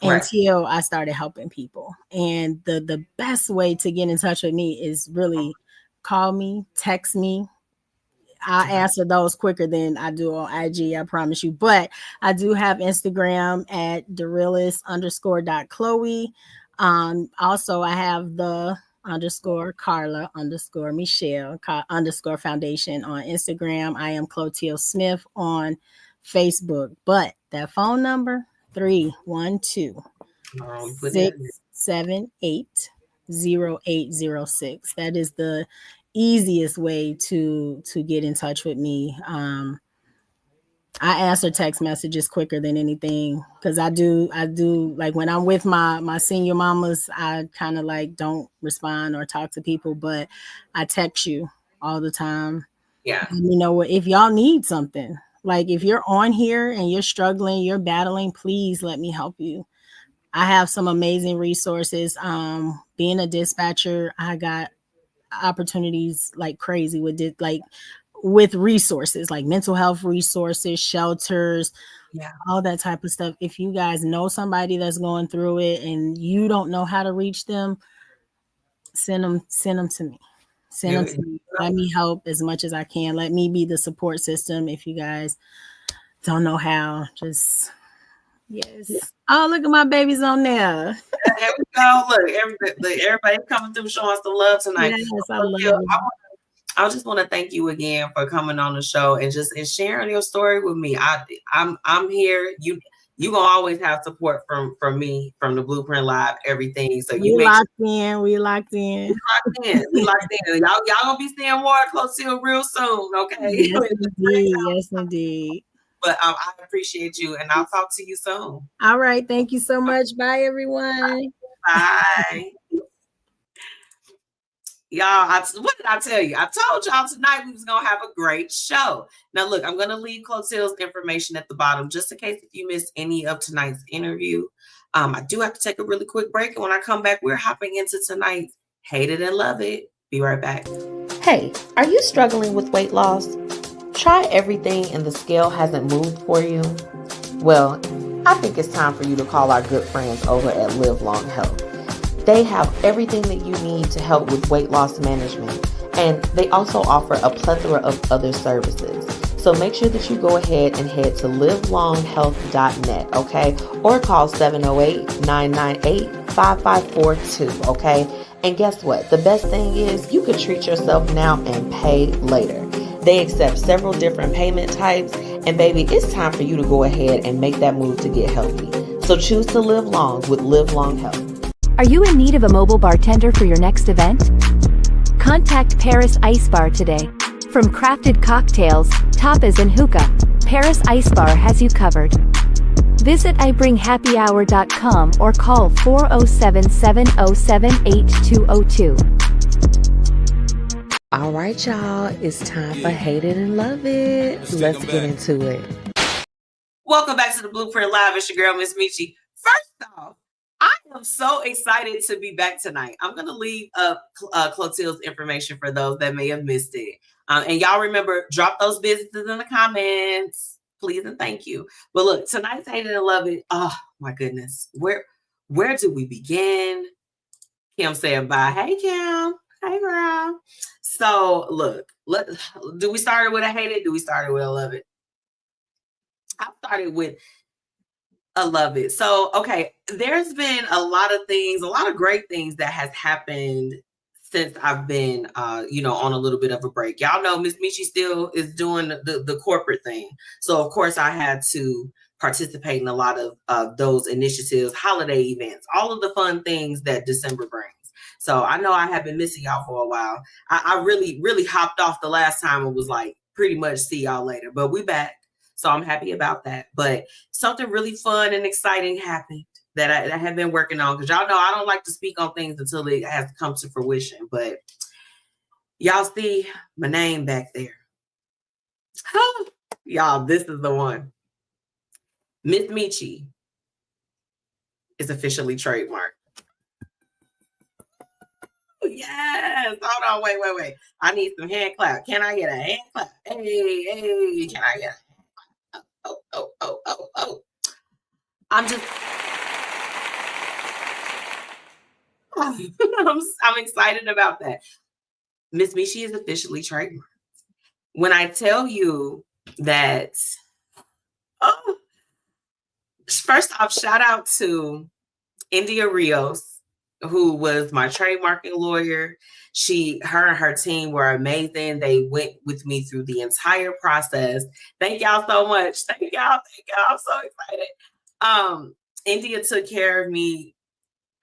Until I started helping people. And the best way to get in touch with me is really call me, text me. I answer those quicker than I do on IG, I promise you. But I do have Instagram at therealist_.chloe. Also, I have the _Carla_Michelle _foundation on Instagram. I am Cloteal Smith on Facebook. But that phone number, 312-678-0806. That is the easiest way to get in touch with me. I answer text messages quicker than anything because I do like when I'm with my senior mamas, I kind of like don't respond or talk to people, but I text you all the time. Yeah. And if y'all need something, like if you're on here and you're struggling, you're battling, please let me help you. I have some amazing resources. Being a dispatcher, I got opportunities like crazy with resources like mental health resources, shelters, all that type of stuff. If you guys know somebody that's going through it and you don't know how to reach them, send them to me. Send them to me. Let me help as much as I can. Let me be the support system. If you guys don't know how, just Oh, look at my babies on there. Here we go. Look, everybody coming through showing some love tonight. Yes, I love it. I just want to thank you again for coming on the show and sharing your story with me. I'm here. You gonna always have support from me, from the Blueprint Live, everything. So we locked in. Y'all gonna be seeing more Cloteal real soon, okay? Yes, indeed. But I appreciate you, and I'll talk to you soon. All right. Thank you so much. Bye, everyone. Bye. Y'all, what did I tell you? I told y'all tonight we was going to have a great show. Now, look, I'm going to leave Cloteal's information at the bottom just in case if you missed any of tonight's interview. I do have to take a really quick break. And when I come back, we're hopping into tonight's Hate It and Love It. Be right back. Hey, are you struggling with weight loss? Try everything and the scale hasn't moved for you? Well, I think it's time for you to call our good friends over at Live Long Health. They have everything that you need to help with weight loss management, and they also offer a plethora of other services. So make sure that you go ahead and head to livelonghealth.net, okay? Or call 708-998-5542, okay? And guess what? The best thing is you can treat yourself now and pay later. They accept several different payment types, and baby, it's time for you to go ahead and make that move to get healthy. So choose to live long with Live Long Health. Are you in need of a mobile bartender for your next event? Contact Paris Ice Bar today. From crafted cocktails, tapas and hookah, Paris Ice Bar has you covered. Visit ibringhappyhour.com or call 407-707-8202. All right, y'all, it's time for Hate It and Love It. Let's get into it. Welcome back to the Blueprint Live. It's your girl, MzMetchi. First off, I am so excited to be back tonight. I'm going to leave up Cloteal's information for those that may have missed it. And y'all remember, drop those businesses in the comments, please and thank you. But look, tonight's Hate It and Love It. Oh, my goodness. Where do we begin? Kim said bye. Hey, Kim. Hey, girl. So, look, do we start with a hate it? Do we start with a love it? I started with a love it. So, okay, there's been a lot of things, a lot of great things that has happened since I've been, on a little bit of a break. Y'all know MzMetchi still is doing the corporate thing. So, of course, I had to participate in a lot of those initiatives, holiday events, all of the fun things that December brings. So I know I have been missing y'all for a while. I really, really hopped off the last time and was like, pretty much see y'all later. But we back. So I'm happy about that. But something really fun and exciting happened that I have been working on. Because y'all know I don't like to speak on things until it has come to fruition. But y'all see my name back there. Y'all, this is the one. MzMetchi is officially trademarked. Yes. Hold on. Wait. I need some hand clap. Can I get a hand clap? Hey. Can I get a hand clap? Oh. I'm excited about that. MzMetchi is officially trademarked. When I tell you that, first off, shout out to India Rios, who was my trademarking lawyer. Her and her team were amazing. They went with me through the entire process. Thank y'all so much. Thank y'all. I'm so excited. India took care of me.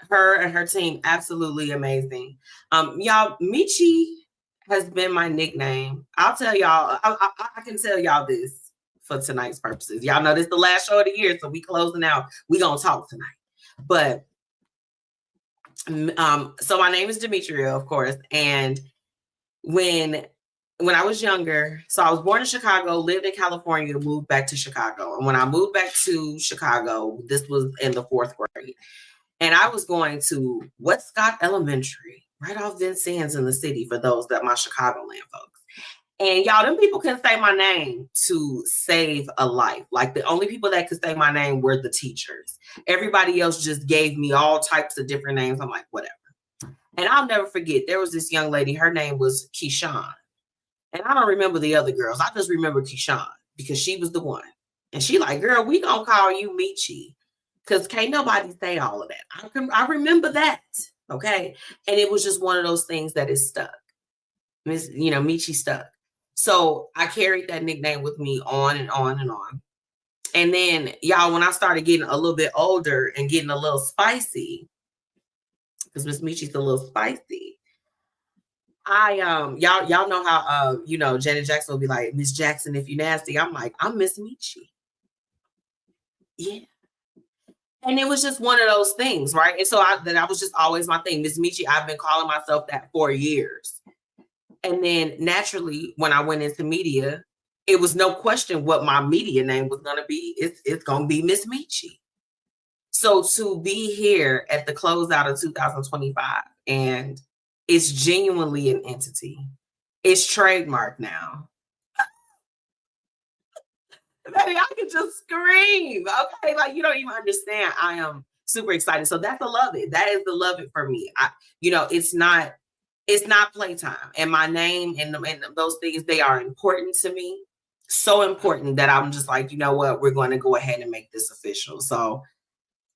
Her and her team, absolutely amazing. Y'all, Mechi has been my nickname. I'll tell y'all, I can tell y'all this for tonight's purposes. Y'all know this is the last show of the year, so we closing out. We gonna talk tonight. But so my name is Demetria, of course. And when I was younger, so I was born in Chicago, lived in California, moved back to Chicago. And when I moved back to Chicago, this was in the 4th grade. And I was going to Westcott Elementary, right off Vincennes in the city, for those that my Chicagoland folks. And y'all, them people couldn't say my name to save a life. Like, the only people that could say my name were the teachers. Everybody else just gave me all types of different names. I'm like, whatever. And I'll never forget, there was this young lady, her name was Keyshawn. And I don't remember the other girls. I just remember Keyshawn because she was the one. And she like, girl, we gonna call you Mechi, because can't nobody say all of that. I remember that, okay? And it was just one of those things that is stuck. Mechi stuck. So I carried that nickname with me on and on and on. And then, y'all, when I started getting a little bit older and getting a little spicy, because MzMetchi's a little spicy, y'all know how Janet Jackson will be like, Miss Jackson, if you nasty. I'm like, I'm MzMetchi. Yeah. And it was just one of those things, right? And so that was just always my thing. MzMetchi, I've been calling myself that for years. And then naturally, when I went into media, it was no question what my media name was going to be. It's going to be MzMetchi. So to be here at the closeout of 2025, and it's genuinely an entity. It's trademarked now. Baby, I can just scream. Okay, like you don't even understand. I am super excited. So that's the love it. That is the love it for me. It's not playtime. And my name and those things, they are important to me. So important that I'm just like, you know what, we're going to go ahead and make this official. So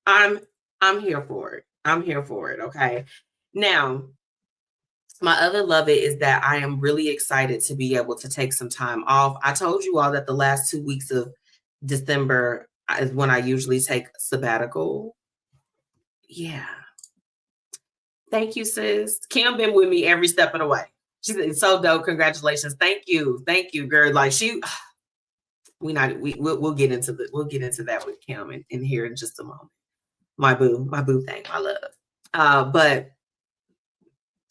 I'm here for it. I'm here for it. Okay. Now, my other love it is that I am really excited to be able to take some time off. I told you all that the last 2 weeks of December is when I usually take sabbatical. Yeah. Thank you, sis. Kim been with me every step of the way. She said, it's so dope. Congratulations. Thank you, girl. Like we'll get into that with Kim in here in just a moment. My boo thing, my love. But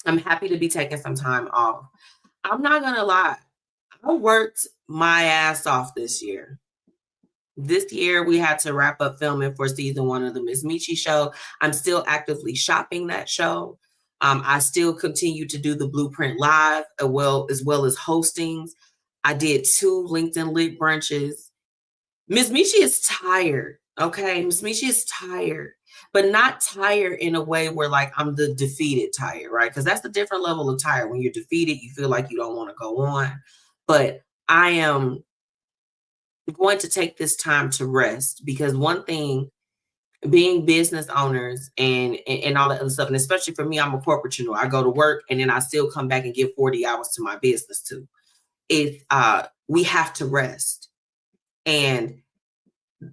I'm happy to be taking some time off. I'm not gonna lie, I worked my ass off this year. This year we had to wrap up filming for season 1 of the MzMetchi show. I'm still actively shopping that show. I still continue to do the Blueprint Live as well as hostings. I did 2 LinkedIn Lit brunches. MzMetchi is tired. Okay, MzMetchi is tired, but not tired in a way where like I'm the defeated tired, right? Because that's a different level of tired. When you're defeated, you feel like you don't want to go on. But I am going to take this time to rest, because one thing, being business owners and all that other stuff, and especially for me, I'm a corporate, I go to work and then I still come back and give 40 hours to my business too. We have to rest. And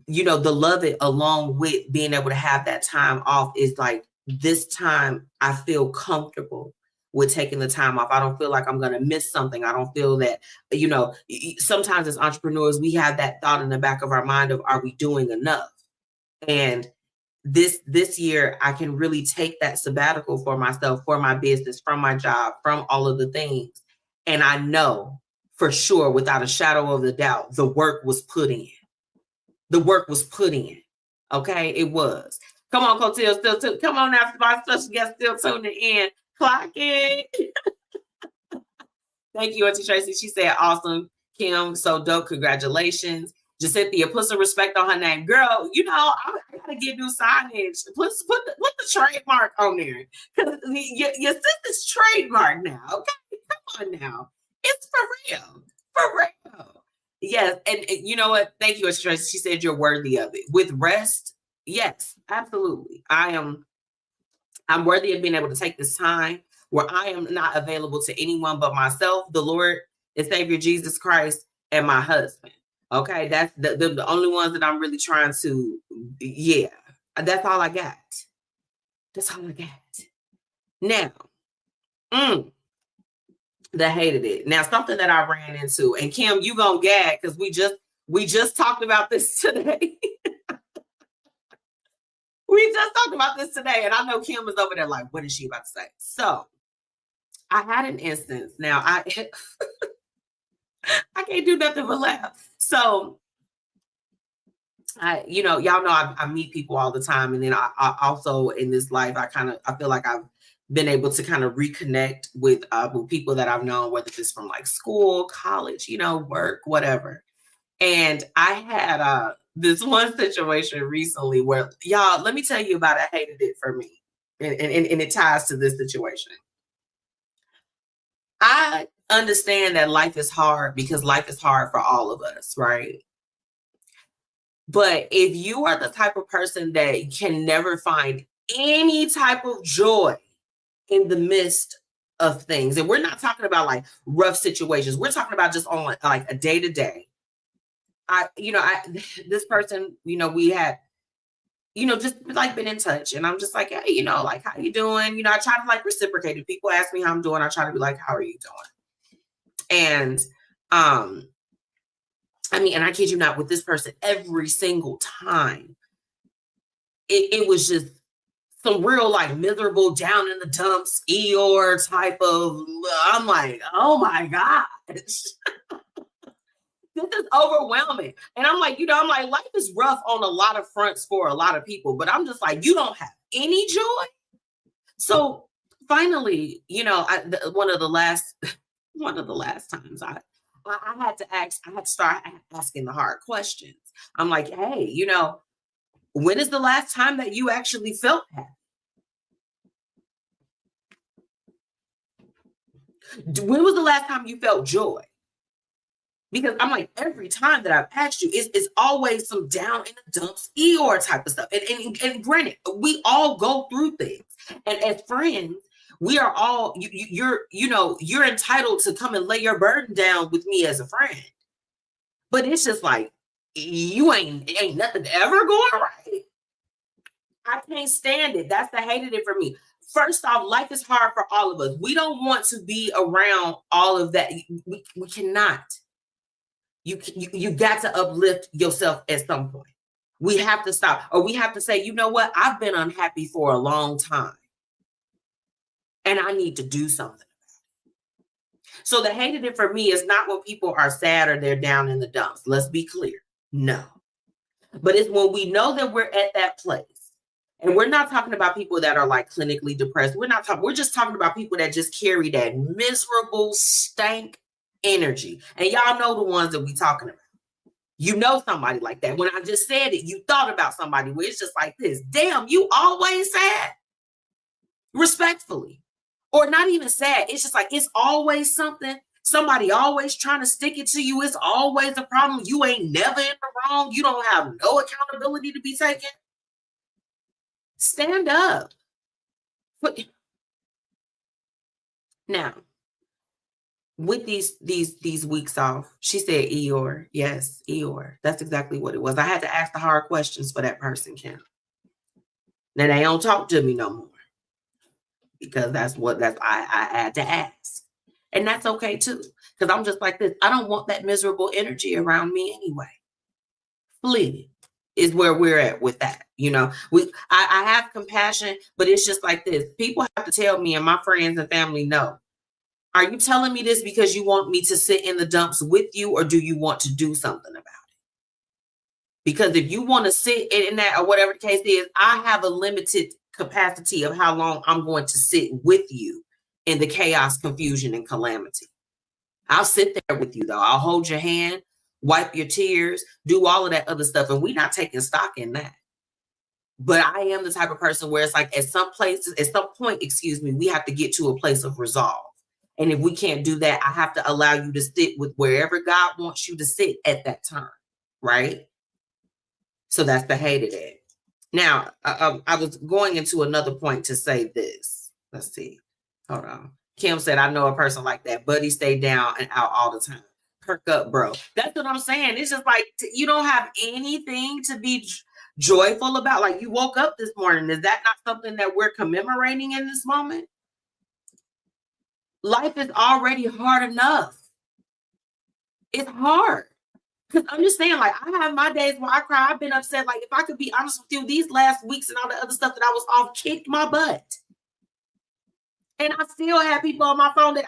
the love it along with being able to have that time off is like, this time I feel comfortable with taking the time off. I don't feel like I'm going to miss something. I don't feel that, sometimes as entrepreneurs, we have that thought in the back of our mind of, are we doing enough? And this year, I can really take that sabbatical for myself, for my business, from my job, from all of the things. And I know for sure, without a shadow of a doubt, the work was put in. The work was put in. Okay, it was. Come on, Cloteal, come on now, my special guest still tuning in. Clock in. Thank you, Auntie Tracy. She said, awesome, Kim, so dope, congratulations. Giuseppe, put some respect on her name. Girl, I gotta give you signage. Put the trademark on there. Because your sister's trademark now, okay? Come on now. It's for real. For real. Yes, and you know what? Thank you, Auntie Tracy. She said you're worthy of it. With rest, yes, absolutely. I'm worthy of being able to take this time where I am not available to anyone but myself, the Lord and Savior Jesus Christ, and my husband. Okay, that's the only ones that I'm really trying to, that's all I got. That's all I got. Now, that hated it. Now, something that I ran into, and Kim, you gonna gag because we just talked about this today. We just talked about this today, and I know Kim is over there like, what is she about to say? So, I had an instance. Now, I can't do nothing but laugh. So, y'all know I meet people all the time, and then I also in this life, I feel like I've been able to kind of reconnect with people that I've known, whether it's from like school, college, work, whatever. And I had this one situation recently where, y'all, let me tell you about it. I hated it for me, and it ties to this situation. I understand that life is hard because life is hard for all of us, right? But if you are the type of person that can never find any type of joy in the midst of things, and we're not talking about like rough situations, we're talking about just on like a day-to-day. This person, we had, just like been in touch, and I'm just like, hey, like, how you doing? I try to like reciprocate. If people ask me how I'm doing, I try to be like, how are you doing? And, and I kid you not, with this person, every single time, it was just some real like miserable down in the dumps Eeyore type of, I'm like, oh my gosh. This is overwhelming. And I'm like, I'm like, life is rough on a lot of fronts for a lot of people, but I'm just like, you don't have any joy. So finally, one of the last times I had to start asking the hard questions. I'm like, hey, when is the last time that you actually felt happy? When was the last time you felt joy? Because I'm like, every time that I've asked you, it's always some down in the dumps Eeyore type of stuff. And granted, we all go through things. And as friends, we are all, you're entitled to come and lay your burden down with me as a friend. But it's just like, you ain't nothing ever going right. I can't stand it. That's the hated it for me. First off, life is hard for all of us. We don't want to be around all of that. We cannot. You got to uplift yourself at some point. We have to stop, or we have to say, you know what? I've been unhappy for a long time, and I need to do something about it. So the hated it for me is not when people are sad or they're down in the dumps. Let's be clear. No. But it's when we know that we're at that place. And we're not talking about people that are like clinically depressed. We're just talking about people that just carry that miserable stank energy. And y'all know the ones that we talking about. You know somebody like that. When I just said it, you thought about somebody where it's just like this. Damn, you always sad? Respectfully. Or not even sad. It's just like, it's always something. Somebody always trying to stick it to you. It's always a problem. You ain't never in the wrong. You don't have no accountability to be taken. Stand up. Now, with these weeks off, she said Eeyore. Yes, Eeyore. That's exactly what it was. I had to ask the hard questions for that person, Kim. Now they don't talk to me no more because I had to ask, and that's okay too. Because I'm just like this. I don't want that miserable energy around me anyway. Flee is where we're at with that. I have compassion, but it's just like this. People have to tell me, and my friends and family know. Are you telling me this because you want me to sit in the dumps with you, or do you want to do something about it? Because if you want to sit in that, or whatever the case is, I have a limited capacity of how long I'm going to sit with you in the chaos, confusion, and calamity. I'll sit there with you, though. I'll hold your hand, wipe your tears, do all of that other stuff. And we're not taking stock in that. But I am the type of person where it's like at some point, we have to get to a place of resolve. And if we can't do that, I have to allow you to sit with wherever God wants you to sit at that time, right? So that's the hated it. Now, I was going into another point to say this. Let's see. Hold on. Kim said, I know a person like that. Buddy stay down and out all the time. Perk up, bro. That's what I'm saying. It's just like, you don't have anything to be joyful about. Like, you woke up this morning. Is that not something that we're commemorating in this moment? Life is already hard enough. It's hard. Because I'm just saying, like, I have my days where I cry. I've been upset. Like, if I could be honest with you, these last weeks and all the other stuff that I was off kicked my butt. And I still have people on my phone that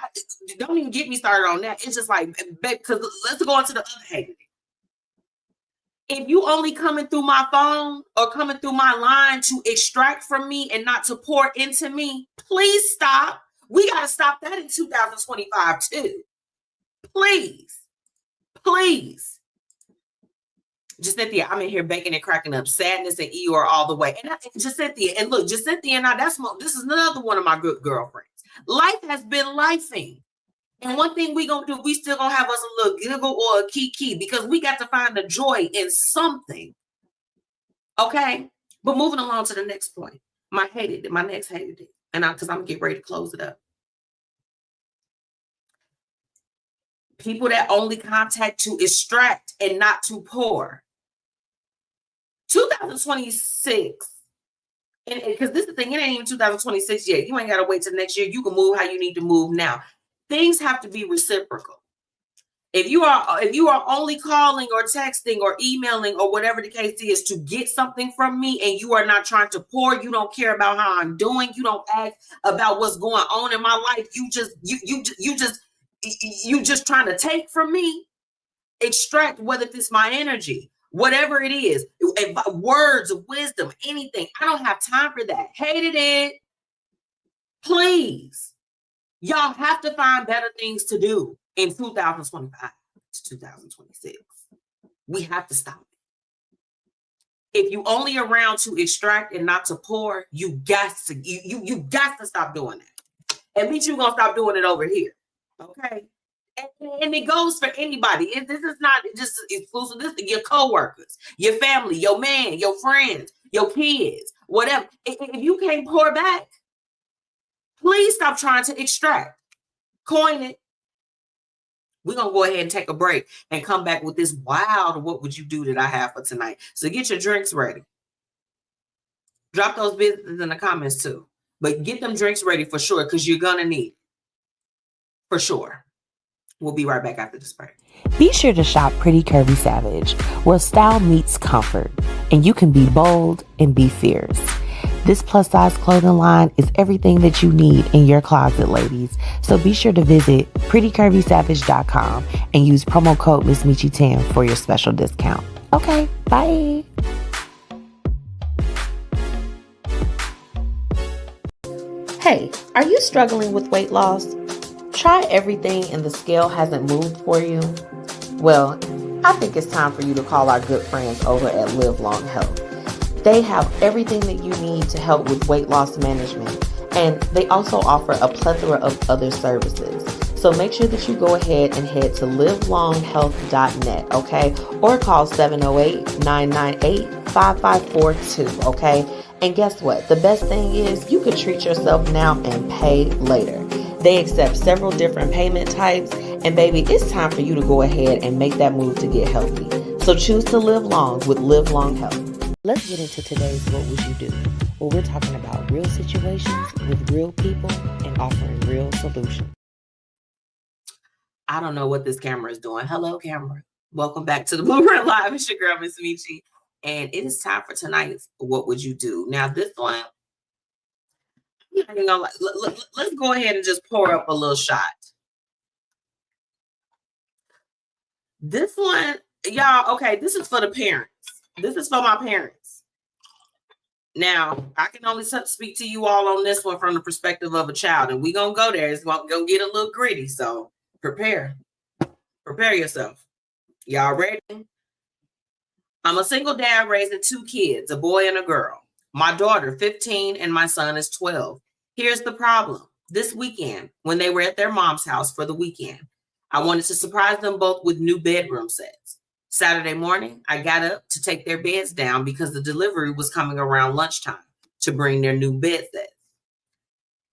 don't even get me started on that. It's just like, because let's go into the other hated. If you only coming through my phone or coming through my line to extract from me and not to pour into me, please stop. We got to stop that in 2025 too. Please. Please. Jacinthia, I'm in here baking and cracking up. Sadness and Eeyore all the way. And Jacinthia, and look, Jacinthia and I, this is another one of my good girlfriends. Life has been lifing. And one thing we gonna do, we still gonna have us a little giggle or a kiki because we got to find the joy in something. Okay? But moving along to the next point. My next hated it. And because I'm gonna get ready to close it up. People that only contact to extract and not to pour. 2026, and because this is the thing, it ain't even 2026 yet. You ain't got to wait till next year. You can move how you need to move now. Things have to be reciprocal. If you are only calling or texting or emailing or whatever the case is to get something from me, and you are not trying to pour, you don't care about how I'm doing, you don't ask about what's going on in my life, you just trying to take from me, extract, whether it's my energy, whatever it is, words of wisdom, anything. I don't have time for that. Hated it. Please. Y'all have to find better things to do in 2025 to 2026. We have to stop it. If you only around to extract and not to pour, you got to stop doing that. And means you're gonna stop doing it over here. Okay. And it goes for anybody. This is not just exclusive. This is your coworkers, your family, your man, your friends, your kids, whatever. If you can't pour back, please stop trying to extract. Coin it. We're going to go ahead and take a break and come back with this wild what would you do that I have for tonight. So get your drinks ready. Drop those businesses in the comments too. But get them drinks ready for sure, because you're going to need it. For sure. We'll be right back after this break. Be sure to shop Pretty Curvy Savage, where style meets comfort, and you can be bold and be fierce. This plus-size clothing line is everything that you need in your closet, ladies. So be sure to visit prettycurvysavage.com and use promo code MzMetchi10 for your special discount. Okay, bye. Hey, are you struggling with weight loss? Try everything and the scale hasn't moved for you? Well, I think it's time for you to call our good friends over at Live Long Health. They have everything that you need to help with weight loss management, and they also offer a plethora of other services. So make sure that you go ahead and head to livelonghealth.net, okay? Or call 708-998-5542, okay? And guess what? The best thing is you could treat yourself now and pay later. They accept several different payment types, and baby, it's time for you to go ahead and make that move to get healthy. So choose to live long with Live Long Health. Let's get into today's What Would You Do? Where we're talking about real situations with real people and offering real solutions. I don't know what this camera is doing. Hello, camera. Welcome back to the Blueprint Live. It's your girl, MzMetchi. And it is time for tonight's What Would You Do? Now, this one, let's go ahead and just pour up a little shot. This one, y'all, okay, this is for the parents. This is for my parents. Now, I can only speak to you all on this one from the perspective of a child, and we're going to go there. It's going to get a little gritty, so prepare. Prepare yourself. Y'all ready? I'm a single dad raising two kids, a boy and a girl. My daughter, 15, and my son is 12. Here's the problem. This weekend, when they were at their mom's house for the weekend, I wanted to surprise them both with new bedroom sets. Saturday morning, I got up to take their beds down because the delivery was coming around lunchtime to bring their new bed sets.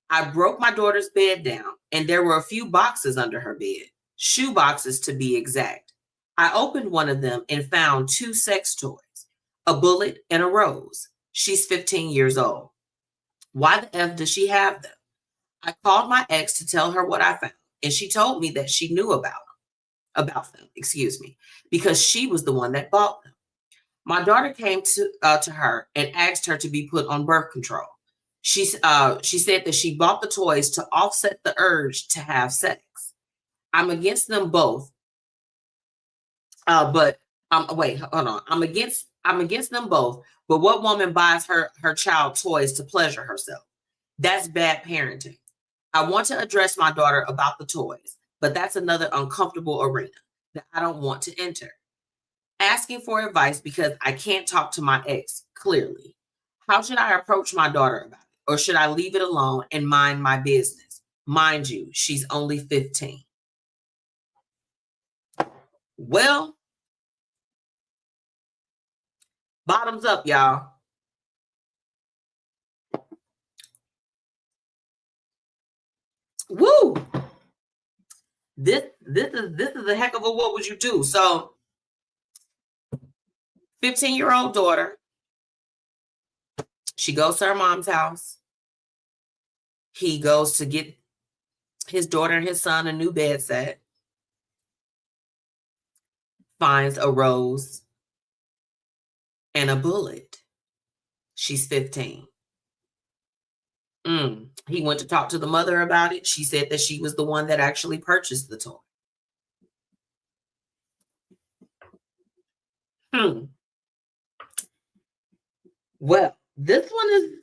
I broke my daughter's bed down, and there were a few boxes under her bed, shoe boxes to be exact. I opened one of them and found two sex toys, a bullet and a rose. She's 15 years old. Why the F does she have them? I called my ex to tell her what I found, and she told me that she knew about them, because she was the one that bought them. My daughter came to her and asked her to be put on birth control. She said that she bought the toys to offset the urge to have sex. I'm against them both. Wait, hold on. I'm against them both. But what woman buys her child toys to pleasure herself? That's bad parenting. I want to address my daughter about the toys, but that's another uncomfortable arena that I don't want to enter. Asking for advice because I can't talk to my ex clearly. How should I approach my daughter about it? Or should I leave it alone and mind my business? Mind you, she's only 15. Well, bottoms up, y'all. Woo! This is a heck of a what would you do? So, 15-year-old daughter, she goes to her mom's house. He goes to get his daughter and his son a new bed set. finds a rose and a bullet. She's 15. He went to talk to the mother about it. She said that she was the one that actually purchased the toy. Well, this one's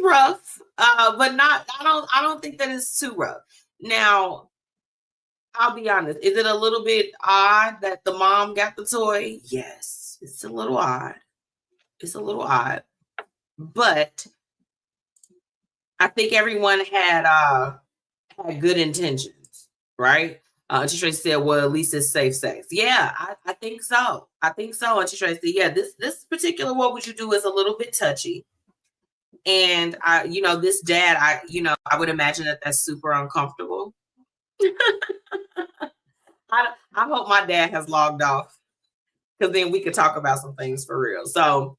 rough, but not. I don't think that it's too rough. Now, I'll be honest. Is it a little bit odd that the mom got the toy? Yes, it's a little odd. It's a little odd, but I think everyone had good intentions, right? Auntie Tracy said, well, at least it's safe sex. Yeah, I think so. I think so, Auntie Tracy. Yeah, this particular what would you do is a little bit touchy. And this dad, I would imagine that that's super uncomfortable. I hope my dad has logged off, because then we could talk about some things for real. So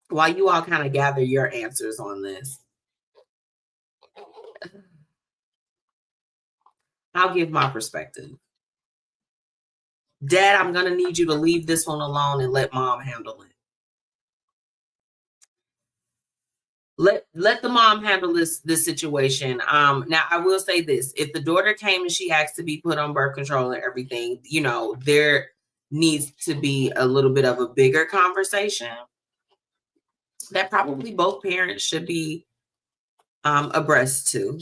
while you all kind of gather your answers on this, I'll give my perspective. Dad, I'm going to need you to leave this one alone and let mom handle it. Let the mom handle this situation. Now, I will say this. If the daughter came and she asked to be put on birth control and everything, there needs to be a little bit of a bigger conversation that probably both parents should be abreast to.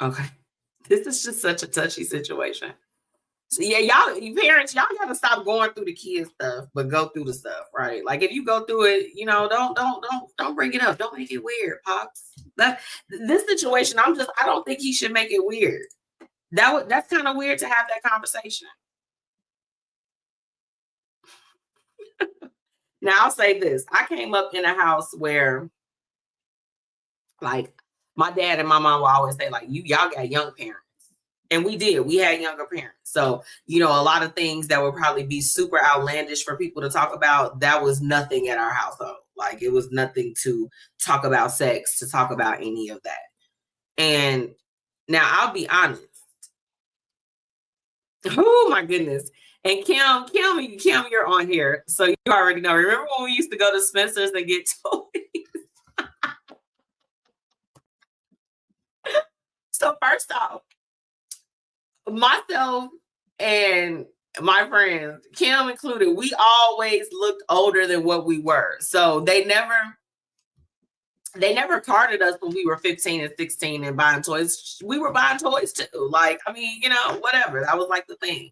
Okay. This is just such a touchy situation. So yeah, you parents, y'all gotta stop going through the kids stuff, but go through the stuff, right? Like if you go through it, don't bring it up. Don't make it weird, Pops. This situation, I don't think he should make it weird. That's kind of weird to have that conversation. Now I'll say this. I came up in a house where, like, my dad and my mom will always say, like, y'all got young parents. And we did. We had younger parents. So, a lot of things that would probably be super outlandish for people to talk about, that was nothing at our household. Like, it was nothing to talk about sex, to talk about any of that. And now I'll be honest. Oh, my goodness. And Kim, you're on here. So you already know. Remember when we used to go to Spencer's and get toys? So first off, myself and my friends, Kim included, we always looked older than what we were. So they never carded us when we were 15 and 16 and buying toys. We were buying toys too. Like, I mean, whatever. That was like the thing.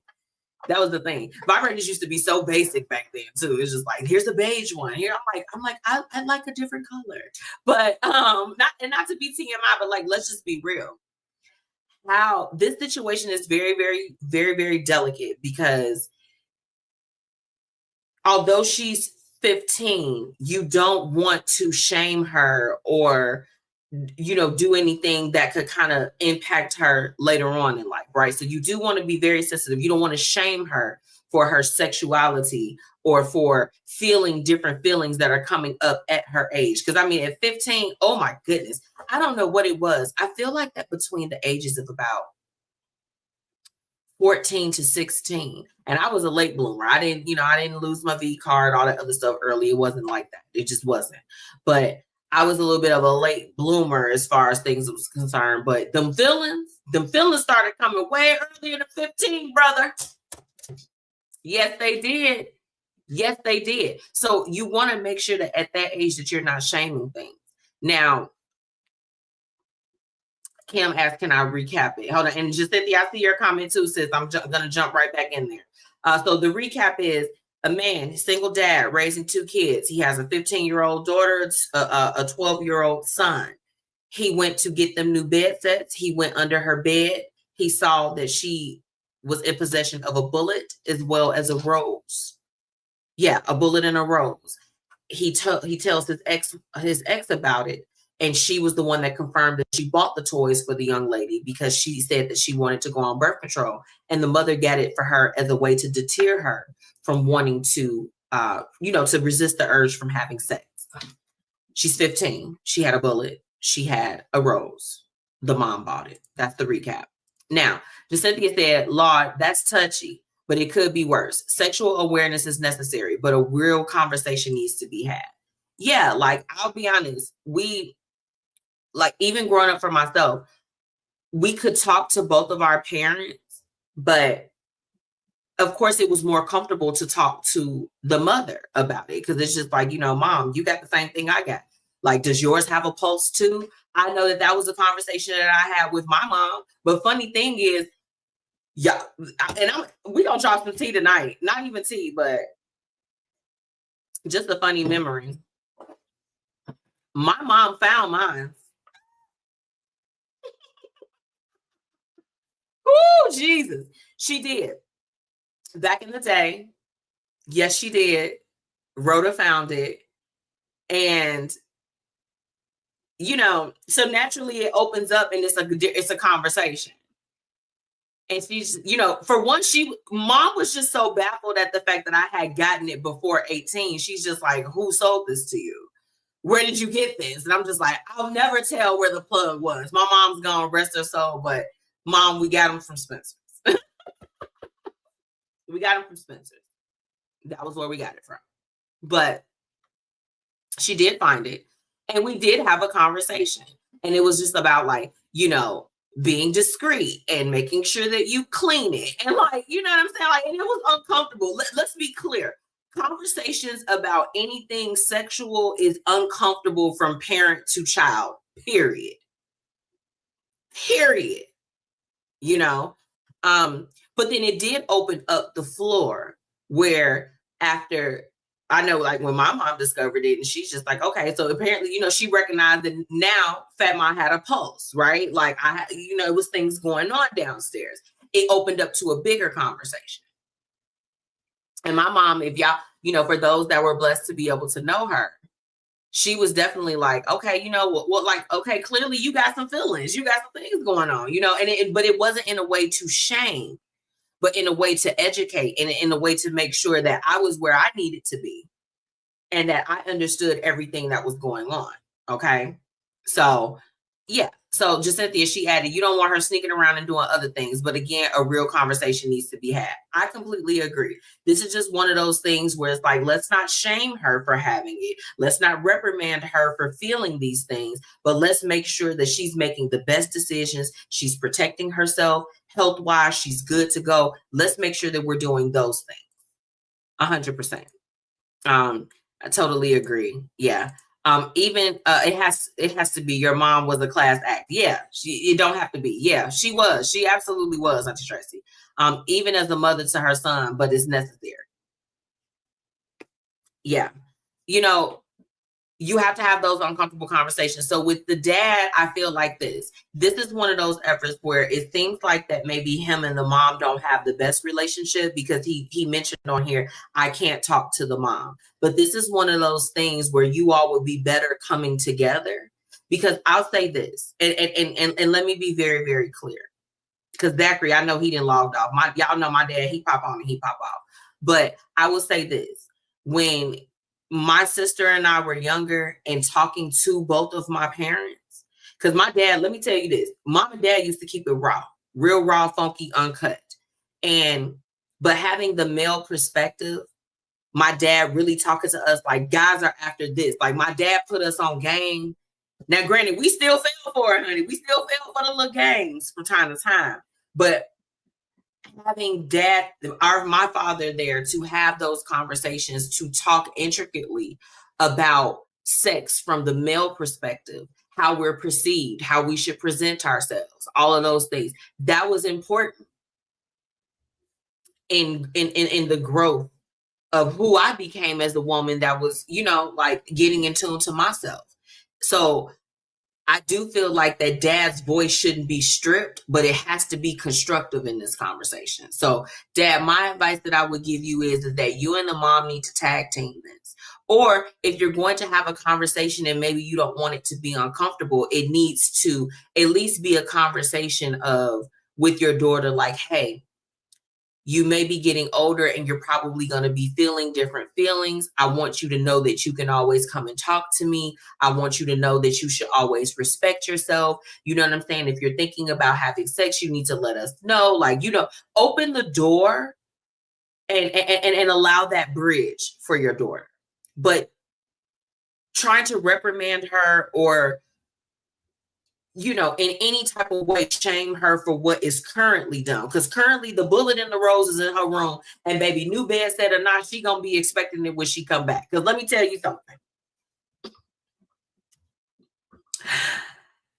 That was the thing. Vibrators used to be so basic back then too. It's just like, here's a beige one. Here, I'm like, I like a different color. But not to be TMI, but like, let's just be real. How this situation is very, very, very, very delicate, because although she's 15, you don't want to shame her or, do anything that could kind of impact her later on in life, right? So you do want to be very sensitive. You don't want to shame her for her sexuality or for feeling different feelings that are coming up at her age. Because I mean, at 15, oh my goodness, I don't know what it was. I feel like that between the ages of about 14 to 16. And I was a late bloomer. I didn't lose my V card, all that other stuff early. It wasn't like that. It just wasn't. But I was a little bit of a late bloomer as far as things was concerned. But them feelings started coming way earlier than 15, brother. Yes, they did. Yes, they did. So you want to make sure that at that age that you're not shaming things. Now, Kim asked, can I recap it? Hold on. And just I see your comment too, sis. I'm going to jump right back in there. So the recap is a man, single dad, raising 2 kids. He has a 15-year-old daughter, a 12-year-old son. He went to get them new bed sets. He went under her bed. He saw that she was in possession of a bullet as well as a rose. Yeah, a bullet and a rose. He tells his ex about it. And she was the one that confirmed that she bought the toys for the young lady because she said that she wanted to go on birth control. And the mother got it for her as a way to deter her from wanting to, to resist the urge from having sex. She's 15. She had a bullet. She had a rose. The mom bought it. That's the recap. Now, Cynthia said, Lord, that's touchy, but it could be worse. Sexual awareness is necessary, but a real conversation needs to be had. Yeah, like, I'll be honest, even growing up for myself, we could talk to both of our parents, but of course it was more comfortable to talk to the mother about it, because it's just like, Mom, you got the same thing I got. Like, does yours have a pulse too? I know that was a conversation that I had with my mom. But funny thing is, yeah, and we gonna drop some tea tonight. Not even tea, but just a funny memory. My mom found mine. Oh, Jesus. She did. Back in the day, yes, she did. Rhoda found it. And, so naturally it opens up and it's a conversation. And she's, for one, Mom was just so baffled at the fact that I had gotten it before 18. She's just like, who sold this to you? Where did you get this? And I'm just like, I'll never tell where the plug was. My mom's gone, rest her soul, but Mom, we got them from Spencer's. We got them from Spencer's. That was where we got it from. But she did find it. And we did have a conversation. And it was just about being discreet and making sure that you clean it. And you know what I'm saying? And it was uncomfortable. Let's be clear. Conversations about anything sexual is uncomfortable from parent to child, period. But then it did open up the floor where after, I know, when my mom discovered it, and she's just like, okay, so apparently, she recognized that now Fat Mom had a pulse, right? It was things going on downstairs. It opened up to a bigger conversation. And my mom, if y'all, for those that were blessed to be able to know her, she was definitely like, okay, okay, clearly you got some feelings, you got some things going on, but it wasn't in a way to shame, but in a way to educate and in a way to make sure that I was where I needed to be and that I understood everything that was going on. Okay. So yeah. So Cynthia, she added, you don't want her sneaking around and doing other things. But again, a real conversation needs to be had. I completely agree. This is just one of those things where it's like, let's not shame her for having it. Let's not reprimand her for feeling these things, but let's make sure that she's making the best decisions. She's protecting herself health-wise. She's good to go. Let's make sure that we're doing those things. 100%. I totally agree. Yeah. Even it has to be your mom was a class act. Yeah, it don't have to be. Yeah, she was. She absolutely was, Auntie Tracy. Even as a mother to her son, but it's necessary. Yeah. You have to have those uncomfortable conversations. So with the dad, I feel like this is one of those efforts where it seems like that maybe him and the mom don't have the best relationship, because he mentioned on here, I can't talk to the mom. But this is one of those things where you all would be better coming together, because I'll say this, and let me be very, very clear, because Zachary, I know he didn't log off. Y'all know my dad, he pop on and he pop off. But I will say this, when my sister and I were younger and talking to both of my parents, because my dad, let me tell you this, mom and dad used to keep it raw, real raw, funky, uncut. But having the male perspective, my dad really talking to us like guys are after this. Like my dad put us on game. Now, granted, we still fell for it, honey. We still fell for the little games from time to time. But having my father there to have those conversations, to talk intricately about sex from the male perspective, how we're perceived, how we should present ourselves, all of those things, that was important in the growth of who I became as a woman that was, getting in tune to myself. So I do feel like that dad's voice shouldn't be stripped, but it has to be constructive in this conversation. So dad, my advice that I would give you is that you and the mom need to tag team this. Or if you're going to have a conversation and maybe you don't want it to be uncomfortable, it needs to at least be a conversation with your daughter, like, hey, You may be getting older and you're probably going to be feeling different feelings. I want you to know that you can always come and talk to me. I want you to know that you should always respect yourself. You know what I'm saying? If you're thinking about having sex, you need to let us know. Like, you know, open the door and allow that bridge for your daughter. But trying to reprimand her or, you know, in any type of way, shame her for what is currently done. Because currently the bullet in the rose is in her room, and baby, new bed set or not, she gonna be expecting it when she come back. Because let me tell you something.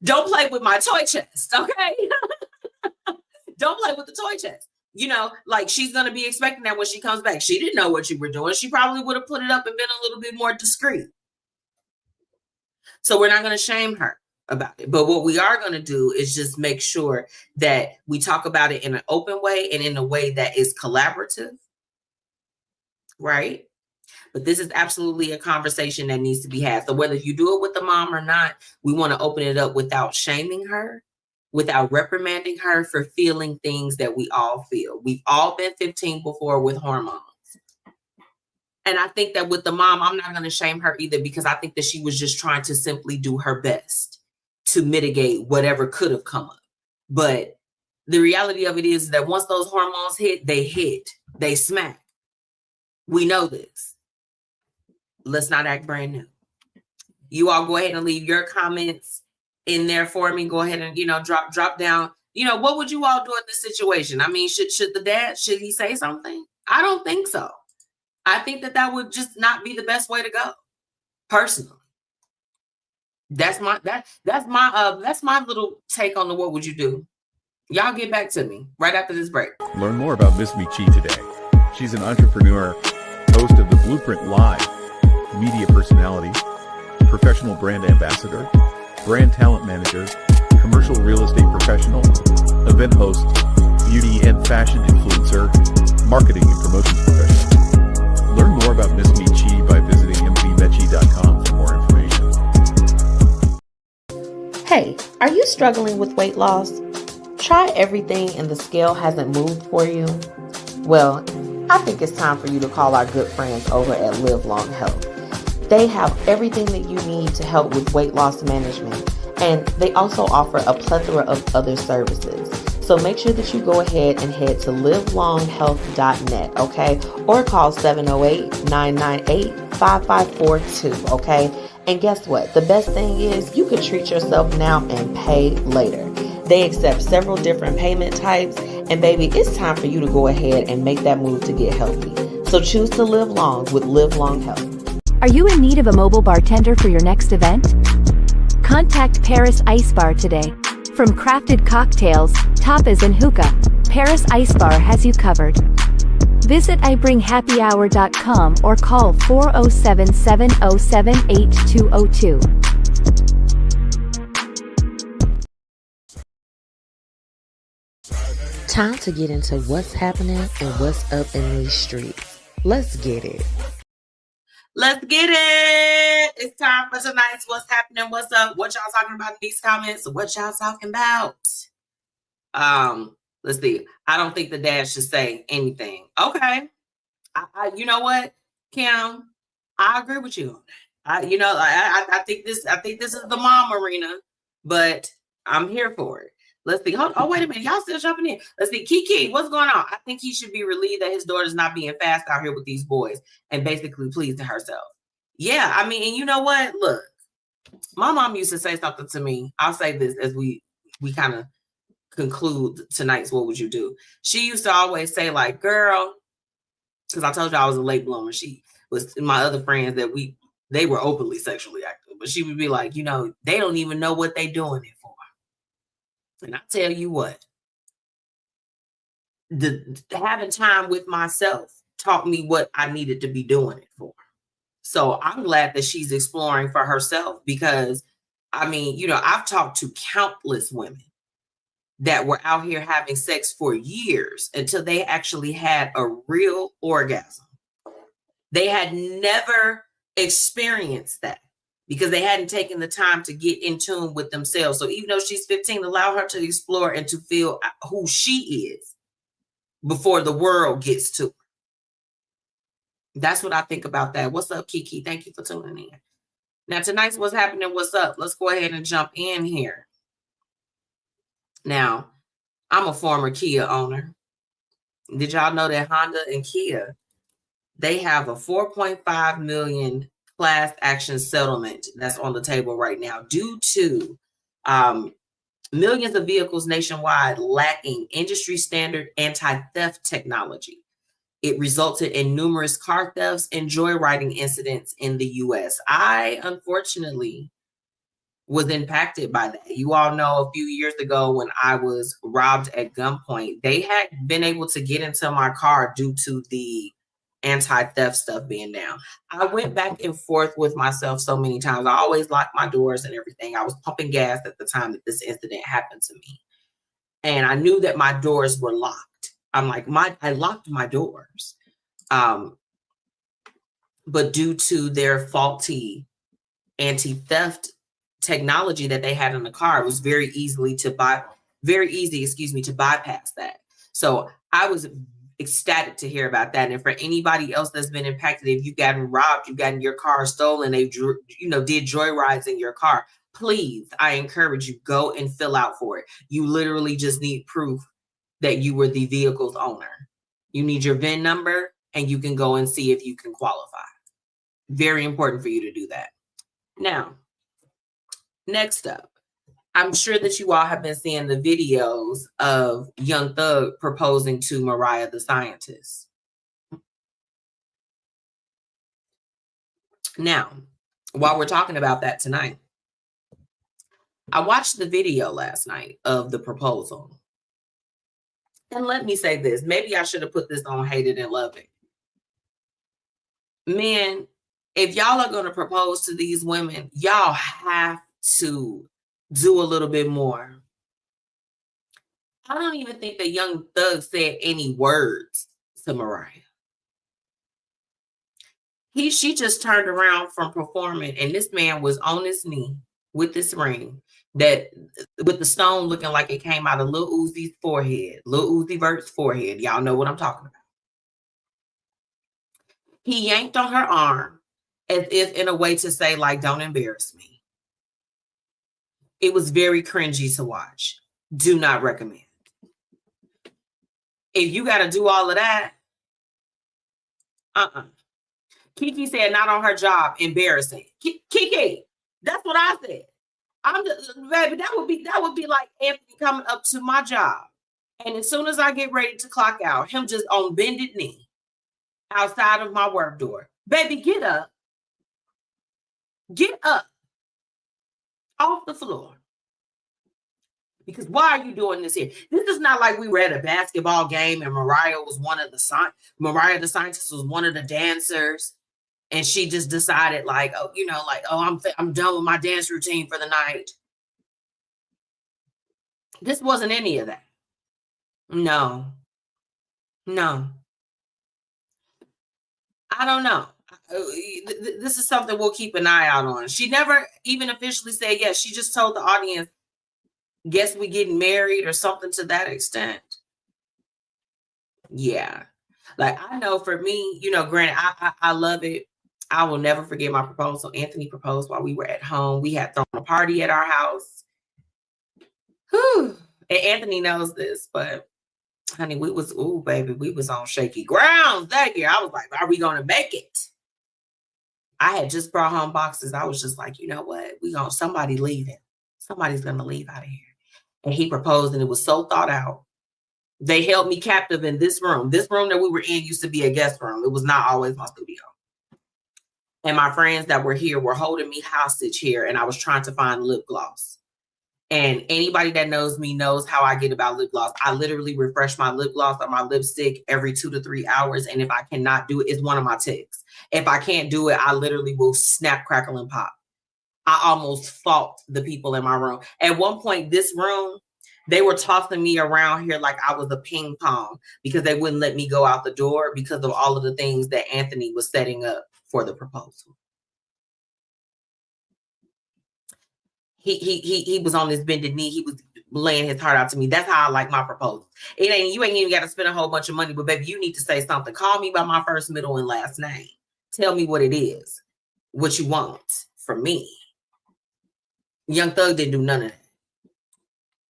Don't play with my toy chest, okay? Don't play with the toy chest. You know, like she's gonna be expecting that when she comes back. She didn't know what you were doing. She probably would have put it up and been a little bit more discreet. So we're not gonna shame her about it. But what we are going to do is just make sure that we talk about it in an open way and in a way that is collaborative, right? But this is absolutely a conversation that needs to be had. So whether you do it with the mom or not, we want to open it up without shaming her, without reprimanding her for feeling things that we all feel. We've all been 15 before with hormones. And I think that with the mom, I'm not going to shame her either, because I think that she was just trying to simply do her best to mitigate whatever could have come up. But the reality of it is that once those hormones hit, they smack. We know this. Let's not act brand new. You all go ahead and leave your comments in there for me. Go ahead and, you know, drop down. You know, what would you all do in this situation? I mean, should the dad, should he say something? I don't think so. I think that would just not be the best way to go, personally. That's my little take on the what would you do. Y'all get back to me right after this break. Learn more about MzMetchi today. She's an entrepreneur, host of the Blueprint Live, media personality, professional brand ambassador, brand talent manager, commercial real estate professional, event host, beauty and fashion influencer, marketing and promotions professional. Learn more about MzMetchi by visiting MzMetchi.com for more information. Hey, are you struggling with weight loss? Try everything and the scale hasn't moved for you? Well, I think it's time for you to call our good friends over at Live Long Health. They have everything that you need to help with weight loss management, and they also offer a plethora of other services. So make sure that you go ahead and head to livelonghealth.net, okay? Or call 708-998-5542, okay? And guess what? The best thing is you can treat yourself now and pay later. They accept several different payment types, and baby, it's time for you to go ahead and make that move to get healthy. So choose to live long with Live Long Health. Are you in need of a mobile bartender for your next event? Contact Paris Ice Bar today. From crafted cocktails, tapas and hookah, Paris Ice Bar has you covered. Visit ibringhappyhour.com or call 407-707-8202. Time to get into what's happening and what's up in these streets. Let's get it. Let's get it. It's time for tonight's What's Happening, What's Up, what y'all talking about in these comments, what y'all talking about. Let's see. I don't think the dad should say anything. Okay. You know what, Kim? I agree with you. I think this is the mom arena, but I'm here for it. Let's see. Oh, wait a minute. Y'all still jumping in. Let's see. Kiki, what's going on? I think he should be relieved that his daughter's not being fast out here with these boys and basically pleasing herself. Yeah, I mean, and you know what? Look, my mom used to say something to me. I'll say this as we kind of conclude tonight's What Would You Do? She used to always say, like, girl, because I told you I was a late bloomer. She was my other friends that they were openly sexually active, but she would be like, you know, they don't even know what they doing it for. And I tell you what, having time with myself taught me what I needed to be doing it for. So I'm glad that she's exploring for herself, because I mean, you know, I've talked to countless women that were out here having sex for years until they actually had a real orgasm. They had never experienced that because they hadn't taken the time to get in tune with themselves. So even though she's 15, allow her to explore and to feel who she is before the world gets to her. That's what I think about that. What's up, Kiki? Thank you for tuning in. Now, tonight's What's Happening, What's Up? Let's go ahead and jump in here. Now, I'm a former Kia owner. Did y'all know that Honda and Kia, they have a $4.5 million class action settlement that's on the table right now due to millions of vehicles nationwide lacking industry standard anti-theft technology. It resulted in numerous car thefts and joyriding incidents in the U.S. I, unfortunately, was impacted by that. You all know a few years ago when I was robbed at gunpoint, they had been able to get into my car due to the anti-theft stuff being down. I went back and forth with myself so many times. I always locked my doors and everything. I was pumping gas at the time that this incident happened to me. And I knew that my doors were locked. I'm like, I locked my doors. But due to their faulty anti-theft technology that they had in the car, it was very easy, to bypass that. So I was ecstatic to hear about that. And for anybody else that's been impacted, if you've gotten robbed, you've gotten your car stolen, they did joyrides in your car, please, I encourage you, go and fill out for it. You literally just need proof that you were the vehicle's owner. You need your VIN number and you can go and see if you can qualify. Very important for you to do that. Now, next up, I'm sure that you all have been seeing the videos of Young Thug proposing to Mariah the Scientist. Now, while we're talking about that tonight, I watched the video last night of the proposal. And let me say this, maybe I should have put this on Hate It and Love It. Men, if y'all are going to propose to these women, y'all have to do a little bit more. I don't even think that Young Thug said any words to Mariah. She just turned around from performing, and this man was on his knee with this ring, that with the stone looking like it came out of Lil Uzi's forehead, Lil Uzi Vert's forehead. Y'all know what I'm talking about. He yanked on her arm as if in a way to say, like, don't embarrass me. It was very cringy to watch. Do not recommend. If you got to do all of that, Kiki said, not on her job, embarrassing. Kiki, that's what I said. Baby, that would be like Anthony coming up to my job, and as soon as I get ready to clock out, him just on bended knee outside of my work door. Baby, get up off the floor. Because why are you doing this here? This is not like we were at a basketball game and Mariah the Scientist was one of the dancers. And she just decided I'm done with my dance routine for the night. This wasn't any of that. No. I don't know. This is something we'll keep an eye out on. She never even officially said yes. She just told the audience, guess we getting married or something to that extent. Yeah. Like, I know for me, granted, I love it. I will never forget my proposal. Anthony proposed while we were at home. We had thrown a party at our house. Whew. And Anthony knows this, but honey, we was on shaky ground that year. I was like, are we going to make it? I had just brought home boxes. I was just like, you know what? Somebody's leaving. Somebody's going to leave out of here. And he proposed, and it was so thought out. They held me captive in this room. This room that we were in used to be a guest room. It was not always my studio. And my friends that were here were holding me hostage here, and I was trying to find lip gloss. And anybody that knows me knows how I get about lip gloss. I literally refresh my lip gloss or my lipstick every 2 to 3 hours. And if I cannot do it, it's one of my tics. If I can't do it, I literally will snap, crackle, and pop. I almost fought the people in my room. At one point, this room, they were tossing me around here like I was a ping pong because they wouldn't let me go out the door because of all of the things that Anthony was setting up for the proposal. He was on his bended knee. He was laying his heart out to me. That's how I like my proposal. You ain't even got to spend a whole bunch of money, but baby, you need to say something. Call me by my first, middle, and last name. Tell me what it is, what you want from me. Young Thug didn't do none of that.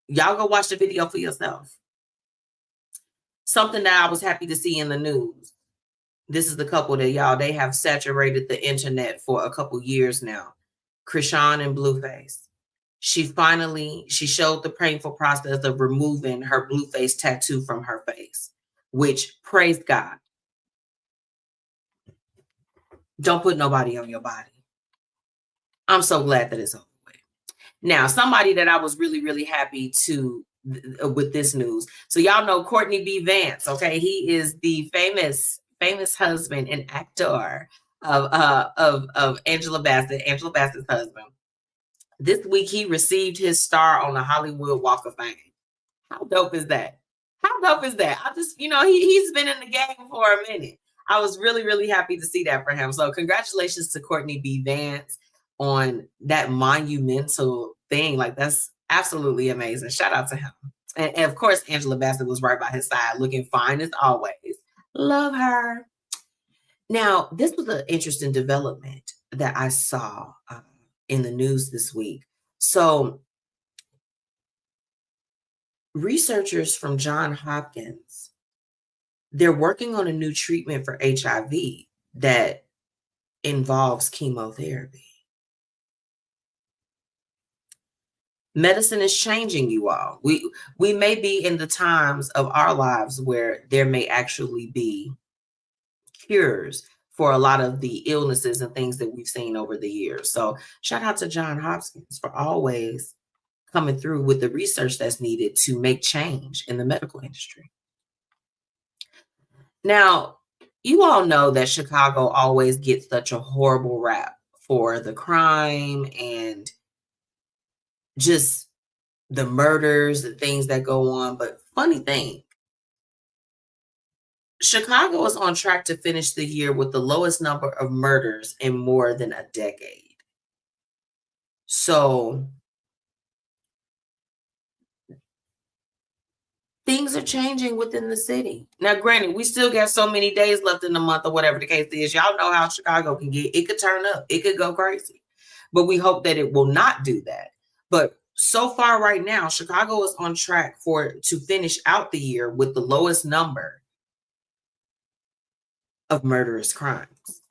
Y'all go watch the video for yourself. Something that I was happy to see in the news. This is the couple that they have saturated the internet for a couple years now. Krishan and Blueface. She showed the painful process of removing her Blueface tattoo from her face, which, praise God. Don't put nobody on your body. I'm so glad that it's over with. Now, somebody that I was really, really happy with this news. So y'all know Courtney B. Vance, okay? He is the famous husband and actor of Angela Bassett's husband. This week, he received his star on the Hollywood Walk of Fame. How dope is that? How dope is that? I just, he's been in the game for a minute. I was really, really happy to see that for him. So congratulations to Courtney B. Vance on that monumental thing. Like, that's absolutely amazing. Shout out to him. And of course, Angela Bassett was right by his side, looking fine as always. Love her. Now, this was an interesting development that I saw in the news this week. So researchers from Johns Hopkins, they're working on a new treatment for HIV that involves chemotherapy. Medicine is changing, you all. We may be in the times of our lives where there may actually be cures for a lot of the illnesses and things that we've seen over the years. So shout out to Johns Hopkins for always coming through with the research that's needed to make change in the medical industry. Now, you all know that Chicago always gets such a horrible rap for the crime and just the murders and things that go on. But funny thing, Chicago is on track to finish the year with the lowest number of murders in more than a decade. So things are changing within the city. Now, granted, we still got so many days left in the month or whatever the case is. Y'all know how Chicago can get. It could turn up. It could go crazy. But we hope that it will not do that. But so far right now, Chicago is on track to finish out the year with the lowest number of murderous crimes.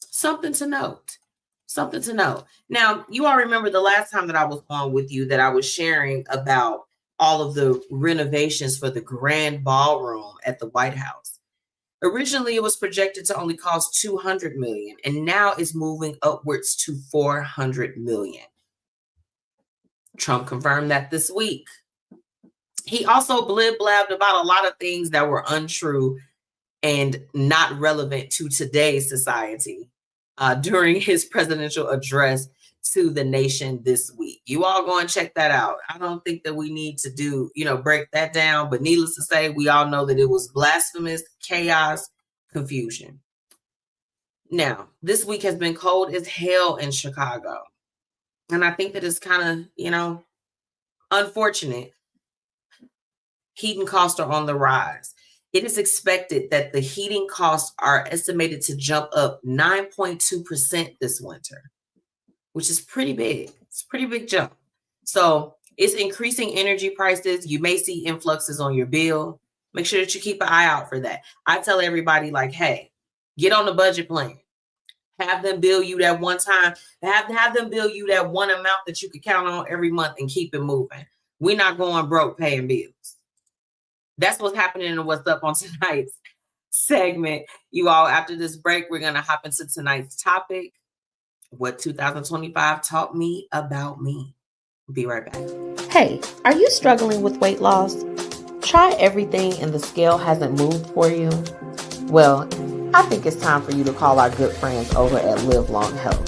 Something to note. Something to note. Now, you all remember the last time that I was on with you that I was sharing about all of the renovations for the grand ballroom at the White House. Originally, it was projected to only cost $200 million, and now it's moving upwards to $400 million. Trump confirmed that this week. He also blib-blabbed about a lot of things that were untrue and not relevant to today's society during his presidential address to the nation this week. You all go and check that out. I don't think that we need to break that down, but needless to say, we all know that it was blasphemous, chaos, confusion. Now, this week has been cold as hell in Chicago. And I think that it's kind of, unfortunate. Heating costs are on the rise. It is expected that the heating costs are estimated to jump up 9.2% this winter, which is pretty big. It's a pretty big jump. So it's increasing energy prices. You may see influxes on your bill. Make sure that you keep an eye out for that. I tell everybody, like, hey, get on the budget plan. Have them bill you that one time. Have them bill you that one amount that you can count on every month and keep it moving. We're not going broke paying bills. That's what's happening and what's up on tonight's segment. You all, after this break, we're going to hop into tonight's topic. What 2025 taught me about me. Be right back. Hey, are you struggling with weight loss? Try everything and the scale hasn't moved for you? Well, I think it's time for you to call our good friends over at Live Long Health.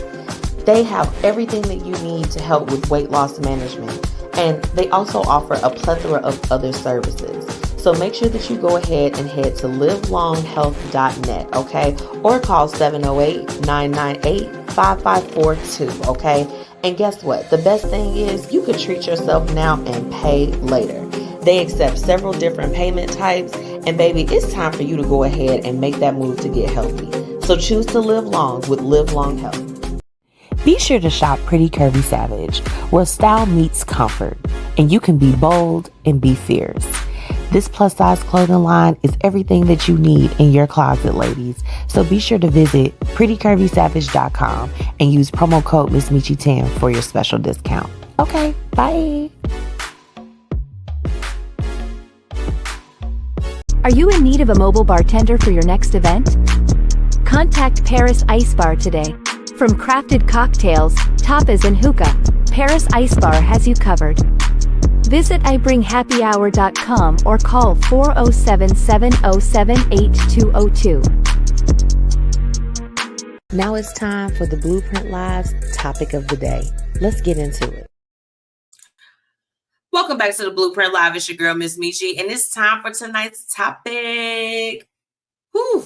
They have everything that you need to help with weight loss management, and they also offer a plethora of other services. So make sure that you go ahead and head to livelonghealth.net, okay? Or call 708-998-5542, okay? And guess what? The best thing is you can treat yourself now and pay later. They accept several different payment types, and baby, it's time for you to go ahead and make that move to get healthy. So choose to live long with Live Long Health. Be sure to shop Pretty Curvy Savage, where style meets comfort, and you can be bold and be fierce. This plus size clothing line is everything that you need in your closet, ladies. So be sure to visit prettycurvysavage.com and use promo code MzMetchi10 for your special discount. Okay, bye. Are you in need of a mobile bartender for your next event? Contact Paris Ice Bar today. From crafted cocktails, tapas, and hookah, Paris Ice Bar has you covered. Visit ibringhappyhour.com or call 407-707-8202. Now it's time for the Blueprint Live's topic of the day. Let's get into it. Welcome back to the Blueprint Live. It's your girl, MzMetchi, and it's time for tonight's topic. Whew.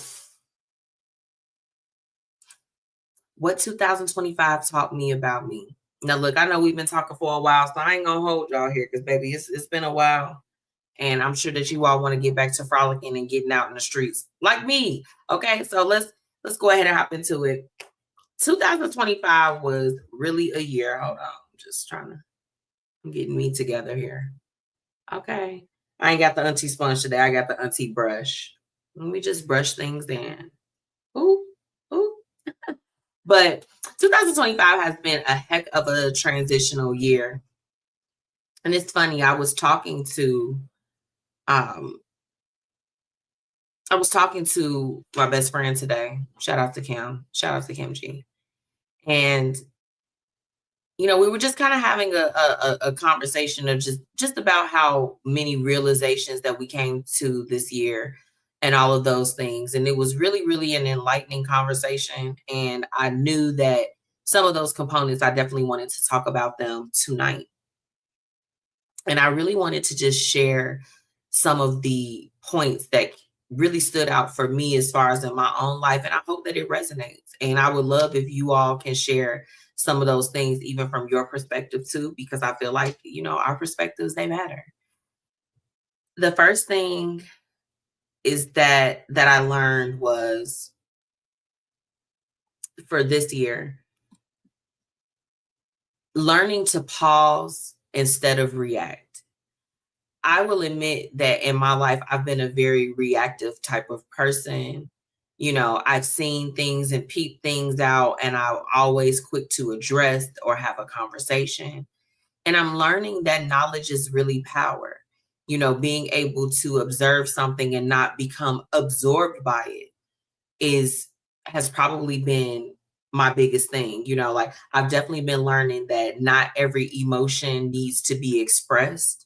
What 2025 taught me about me. Now, look, I know we've been talking for a while, so I ain't gonna hold y'all here because, baby, it's been a while, and I'm sure that you all want to get back to frolicking and getting out in the streets like me. Okay, so let's go ahead and hop into it. 2025 was really a year. Hold on, I'm just I'm getting me together here. Okay, I ain't got the auntie sponge today. I got the auntie brush. Let me just brush things in. Ooh. But 2025 has been a heck of a transitional year. And it's funny, I was talking to my best friend today. Shout out to Kim. Shout out to Kim G. And we were just kind of having a conversation of just about how many realizations that we came to this year and all of those things. And it was really, really an enlightening conversation. And I knew that some of those components, I definitely wanted to talk about them tonight. And I really wanted to just share some of the points that really stood out for me as far as in my own life. And I hope that it resonates. And I would love if you all can share some of those things, even from your perspective too, because I feel like, our perspectives, they matter. The first thing is that I learned was for this year, learning to pause instead of react. I will admit that in my life, I've been a very reactive type of person. I've seen things and peeped things out, and I'm always quick to address or have a conversation. And I'm learning that knowledge is really power. Being able to observe something and not become absorbed by it has probably been my biggest thing. Like I've definitely been learning that not every emotion needs to be expressed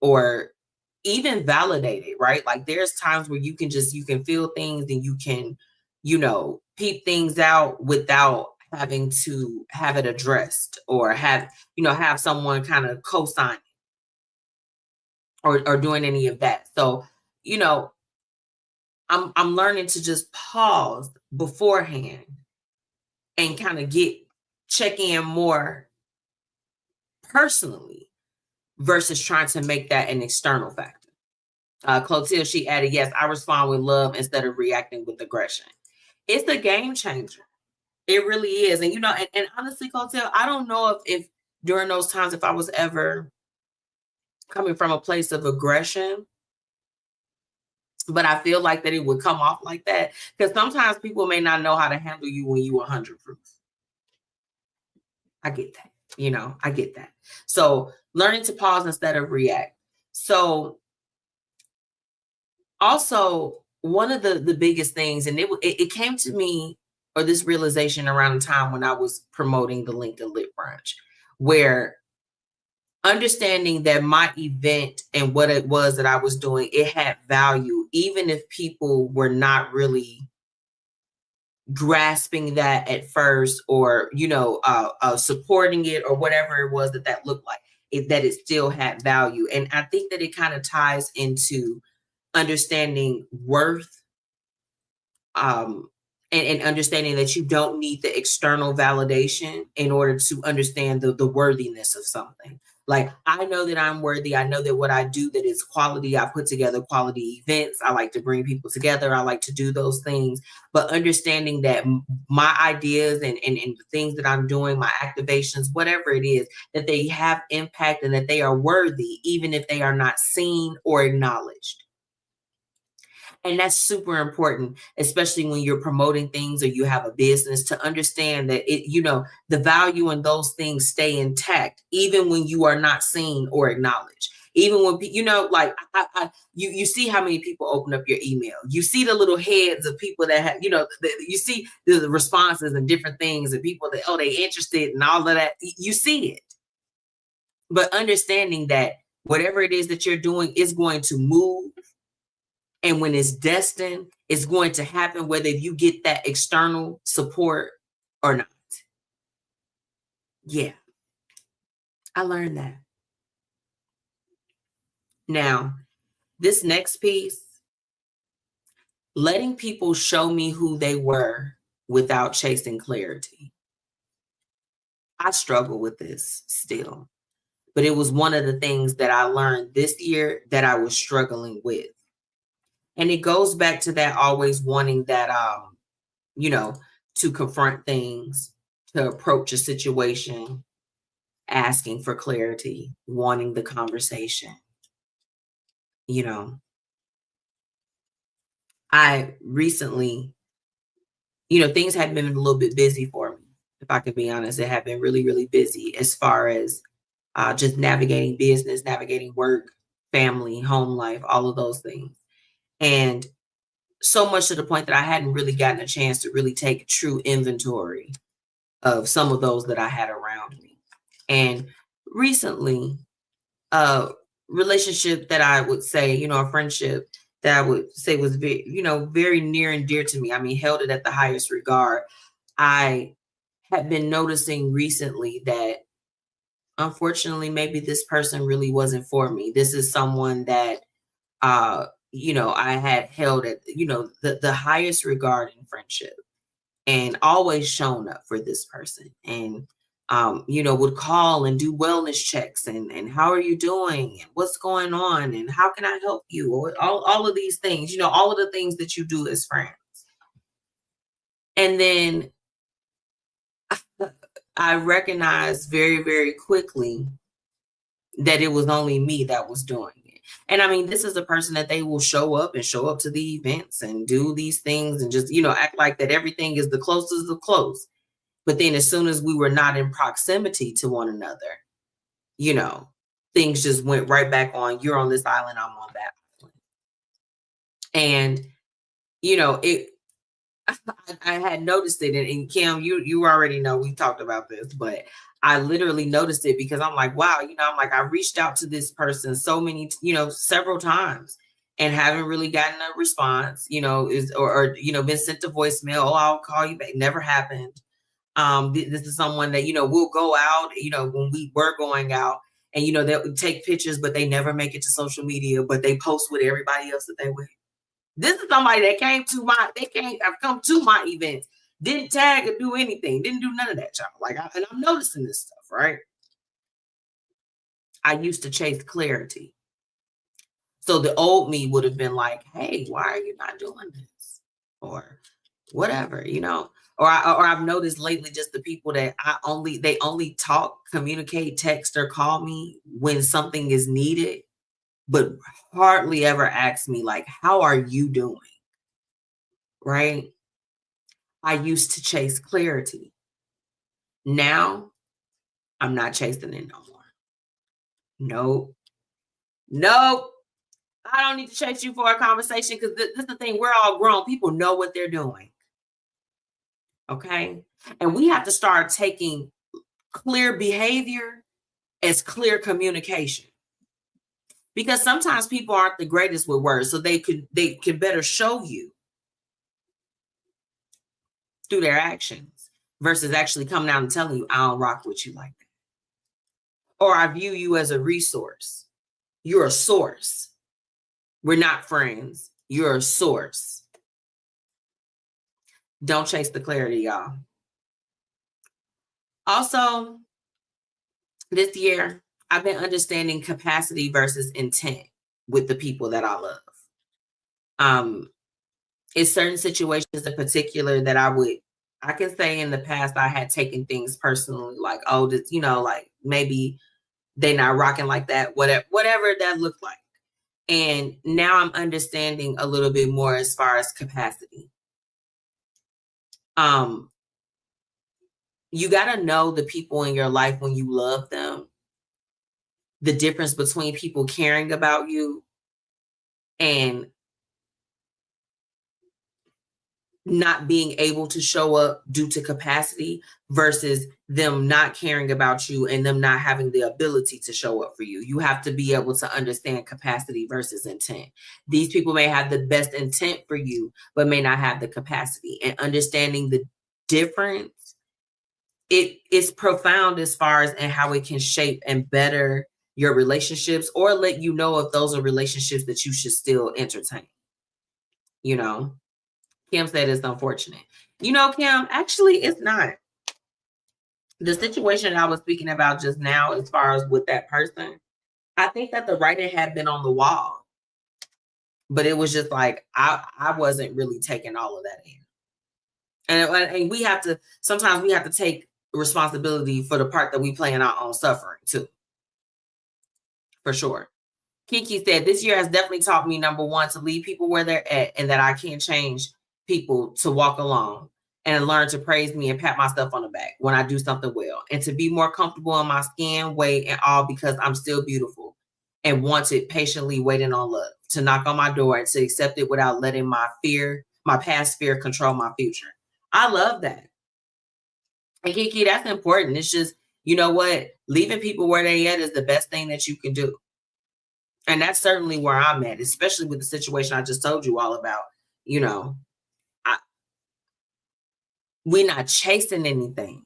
or even validated, right? Like there's times where you can feel things and you can, peep things out without having to have it addressed or have someone kind of co-sign it or doing any of that. So, I'm learning to just pause beforehand and kind of check in more personally versus trying to make that an external factor. Cloteal, she added, yes, I respond with love instead of reacting with aggression. It's a game changer. It really is. And, and honestly, Cloteal, I don't know if during those times, if I was ever coming from a place of aggression, but I feel like that it would come off like that because sometimes people may not know how to handle you when you 100 proof. I get that. I get that. So learning to pause instead of react. So also one of the biggest things, and it came to me, or this realization around the time when I was promoting the LinkedIn Lit Brunch, where understanding that my event and what it was that I was doing, it had value, even if people were not really grasping that at first or, supporting it or whatever it was that looked like, that it still had value. And I think that it kind of ties into understanding worth and understanding that you don't need the external validation in order to understand the worthiness of something. Like, I know that I'm worthy. I know that what I do, that is quality. I put together quality events. I like to bring people together. I like to do those things. But understanding that my ideas and the things that I'm doing, my activations, whatever it is, that they have impact and that they are worthy, even if they are not seen or acknowledged. And that's super important, especially when you're promoting things or you have a business, to understand that the value in those things stay intact, even when you are not seen or acknowledged. Even when, you see how many people open up your email. You see the little heads of people that have, you see the responses and different things and people that, they interested and all of that. You see it. But understanding that whatever it is that you're doing is going to move. And when it's destined, it's going to happen whether you get that external support or not. Yeah, I learned that. Now, this next piece, letting people show me who they were without chasing clarity. I struggle with this still, but it was one of the things that I learned this year that I was struggling with. And it goes back to that always wanting that, to confront things, to approach a situation, asking for clarity, wanting the conversation. I recently, things have been a little bit busy for me. If I could be honest, it have been really, really busy as far as just navigating business, navigating work, family, home life, all of those things. And so much to the point that I hadn't really gotten a chance to really take true inventory of some of those that I had around me. And recently, a relationship that I would say, a friendship that I would say was very, very near and dear to me. I mean, held it at the highest regard. I had been noticing recently that, unfortunately, maybe this person really wasn't for me. This is someone that, I had held at, the highest regard in friendship, and always shown up for this person, and, would call and do wellness checks and how are you doing and what's going on and how can I help you, or all of these things, all of the things that you do as friends. And then I recognized very, very quickly that it was only me that was doing it. And I mean, this is a person that they will show up to the events and do these things and just, act like that everything is the closest of close. But then as soon as we were not in proximity to one another, things just went right back on, you're on this island, I'm on that island. And, I had noticed it. And Kim, you already know, we talked about this, but I literally noticed it because I'm like, wow, I reached out to this person so many, several times and haven't really gotten a response, or been sent a voicemail. Oh, I'll call you back. Never happened. This is someone that, will go out, when we were going out and, they'll take pictures, but they never make it to social media, but they post with everybody else that they with. This is somebody that have come to my events, didn't tag or do anything, didn't do none of that, y'all. And I'm noticing this stuff, right? I used to chase clarity. So the old me would have been like, hey, why are you not doing this? Or whatever, Or I've noticed lately just the people that they only talk, communicate, text, or call me when something is needed, but hardly ever ask me, like, how are you doing? Right? I used to chase clarity. Now, I'm not chasing it no more. Nope. I don't need to chase you for a conversation because this is the thing. We're all grown. People know what they're doing. Okay? And we have to start taking clear behavior as clear communication. Because sometimes people aren't the greatest with words, so they can better show you through their actions versus actually coming out and telling you, I don't rock with you like that. Or I view you as a resource. You're a source. We're not friends. You're a source. Don't chase the clarity, y'all. Also, this year, I've been understanding capacity versus intent with the people that I love. It's certain situations in particular that I can say in the past I had taken things personally, like, oh, this, like maybe they're not rocking like that, whatever that looked like. And now I'm understanding a little bit more as far as capacity. You got to know the people in your life when you love them, the difference between people caring about you and not being able to show up due to capacity versus them not caring about you and them not having the ability to show up for you. You have to be able to understand capacity versus intent. These people may have the best intent for you, but may not have the capacity. And understanding the difference, it is profound as far as and how it can shape and better your relationships or let you know if those are relationships that you should still entertain. Kim said it's unfortunate. Kim, actually, it's not. The situation I was speaking about just now, as far as with that person, I think that the writing had been on the wall. But it was just like, I wasn't really taking all of that in. And sometimes we have to take responsibility for the part that we play in our own suffering, too. For sure. Kiki said, this year has definitely taught me, number one, to leave people where they're at and that I can't change people to walk along and learn to praise me and pat myself on the back when I do something well, and to be more comfortable in my skin, weight, and all because I'm still beautiful and wanted, patiently waiting on love to knock on my door and to accept it without letting my past fear control my future. I love that. And Kiki, that's important. It's just, you know what? Leaving people where they at is the best thing that you can do. And that's certainly where I'm at, especially with the situation I just told you all about. We're not chasing anything.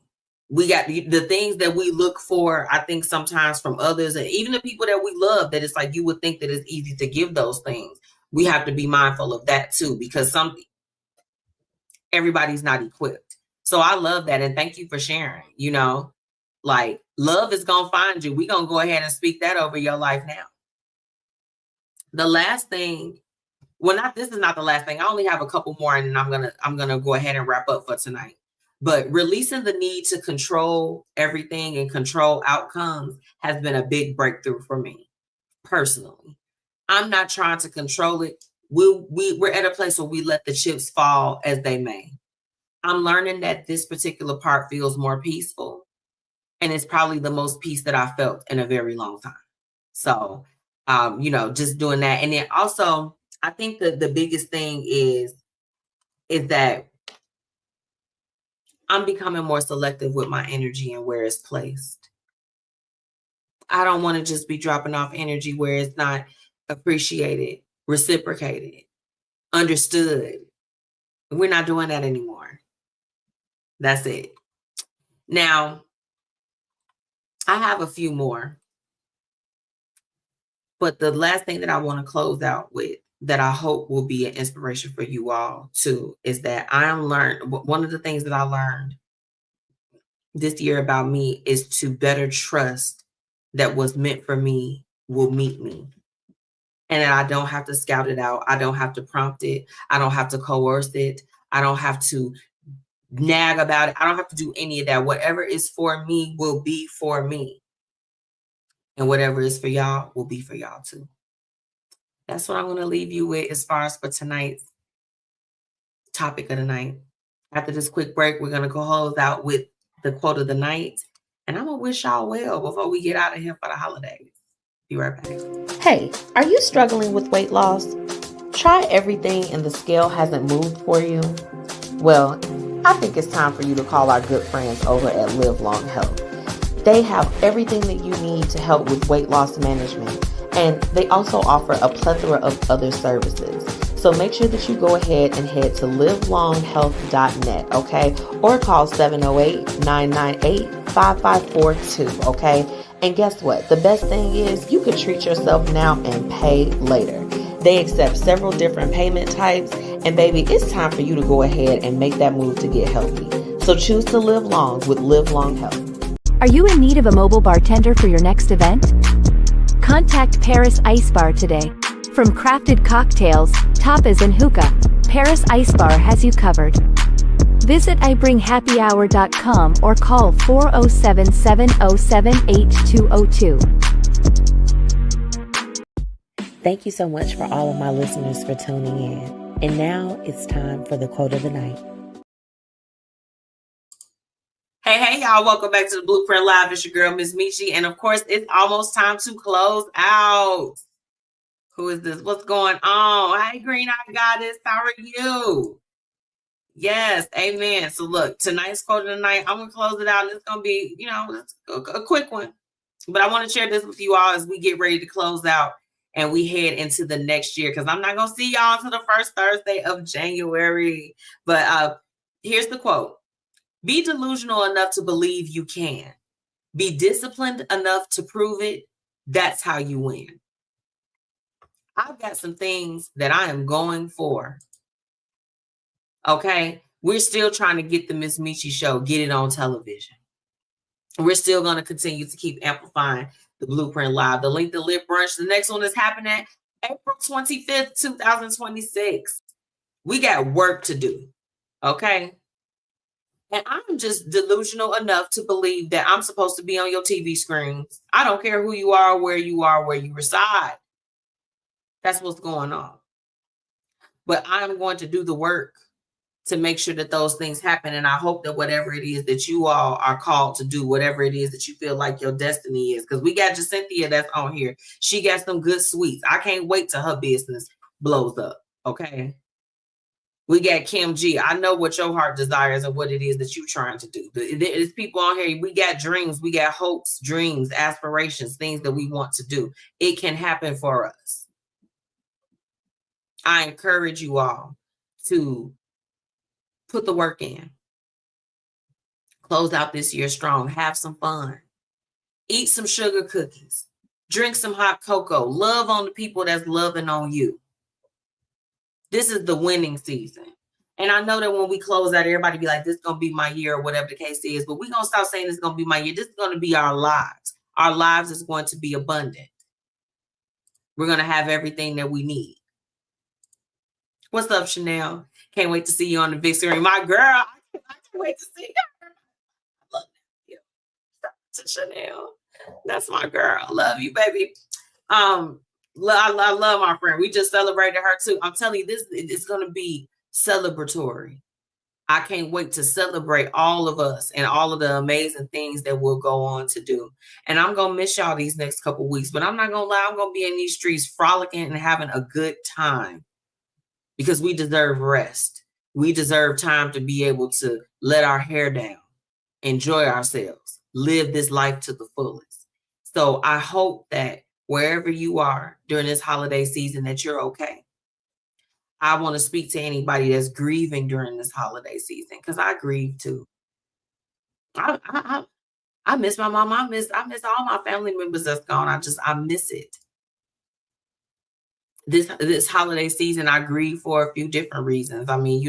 We got the things that we look for, I think, sometimes from others, and even the people that we love, that it's like you would think that it's easy to give those things. We have to be mindful of that too, because everybody's not equipped. So I love that. And thank you for sharing. Like, love is going to find you. We're going to go ahead and speak that over your life now. The last thing, this is not the last thing. I only have a couple more, and then I'm gonna go ahead and wrap up for tonight. But releasing the need to control everything and control outcomes has been a big breakthrough for me personally. I'm not trying to control it. We're at a place where we let the chips fall as they may. I'm learning that this particular part feels more peaceful, and it's probably the most peace that I felt in a very long time. So, just doing that. And then also, I think that the biggest thing is that I'm becoming more selective with my energy and where it's placed. I don't want to just be dropping off energy where it's not appreciated, reciprocated, understood. We're not doing that anymore. That's it. Now, I have a few more. But the last thing that I want to close out with, that I hope will be an inspiration for you all too, is that one of the things that I learned this year about me is to better trust that what's meant for me will meet me. And that I don't have to scout it out. I don't have to prompt it. I don't have to coerce it. I don't have to nag about it. I don't have to do any of that. Whatever is for me will be for me. And whatever is for y'all will be for y'all too. That's what I'm going to leave you with as far as for tonight's topic of the night. After this quick break, we're going to go close out with the quote of the night. And I'm going to wish y'all well before we get out of here for the holidays. Be right back. Hey, are you struggling with weight loss? Try everything and the scale hasn't moved for you? Well, I think it's time for you to call our good friends over at Live Long Health. They have everything that you need to help with weight loss management, and they also offer a plethora of other services. So make sure that you go ahead and head to livelonghealth.net, okay? Or call 708-998-5542, okay? And guess what? The best thing is you can treat yourself now and pay later. They accept several different payment types, and baby, it's time for you to go ahead and make that move to get healthy. So choose to live long with Live Long Health. Are you in need of a mobile bartender for your next event? Contact Paris Ice Bar today. From crafted cocktails, tapas and hookah, Paris Ice Bar has you covered. Visit ibringhappyhour.com or call 407-707-8202. Thank you so much for all of my listeners for tuning in. And now it's time for the quote of the night. Hey, y'all. Welcome back to the Blueprint Live. It's your girl, MzMetchi. And of course, it's almost time to close out. Who is this? What's going on? Hey, Green Eye Goddess. How are you? Yes, amen. So look, tonight's quote of the night, I'm going to close it out. And it's going to be, a quick one. But I want to share this with you all as we get ready to close out and we head into the next year. Because I'm not going to see y'all until the first Thursday of January. But here's the quote. Be delusional enough to believe you can. Be disciplined enough to prove it. That's how you win. I've got some things that I am going for. Okay? We're still trying to get the MzMetchi show, get it on television. We're still going to continue to keep amplifying the Blueprint Live. The Link to Live brunch, the next one is happening April 25th, 2026. We got work to do. Okay? And I'm just delusional enough to believe that I'm supposed to be on your TV screens. I don't care who you are, where you reside. That's what's going on. But I'm going to do the work to make sure that those things happen. And I hope that whatever it is that you all are called to do, whatever it is that you feel like your destiny is, because we got Jacinthia that's on here. She got some good sweets. I can't wait till her business blows up. Okay. We got Kim G. I know what your heart desires and what it is that you're trying to do. There's people on here. We got dreams. We got hopes, dreams, aspirations, things that we want to do. It can happen for us. I encourage you all to put the work in. Close out this year strong. Have some fun. Eat some sugar cookies. Drink some hot cocoa. Love on the people that's loving on you. This is the winning season. And I know that when we close out, everybody be like, this is going to be my year or whatever the case is. But we're going to stop saying it's going to be my year. This is going to be our lives. Our lives is going to be abundant. We're going to have everything that we need. What's up, Chanel? Can't wait to see you on the big screen. My girl, I can't wait to see her. I love you. To Chanel. That's my girl. I love you, baby. I love my friend. We just celebrated her too. I'm telling you, this is going to be celebratory. I can't wait to celebrate all of us and all of the amazing things that we'll go on to do. And I'm going to miss y'all these next couple weeks, but I'm not going to lie. I'm going to be in these streets frolicking and having a good time because we deserve rest. We deserve time to be able to let our hair down, enjoy ourselves, live this life to the fullest. So I hope that wherever you are during this holiday season, that you're okay. I want to speak to anybody that's grieving during this holiday season because I grieve too. I miss my mom. I miss all my family members that's gone. I miss it. This holiday season, I grieve for a few different reasons. I mean,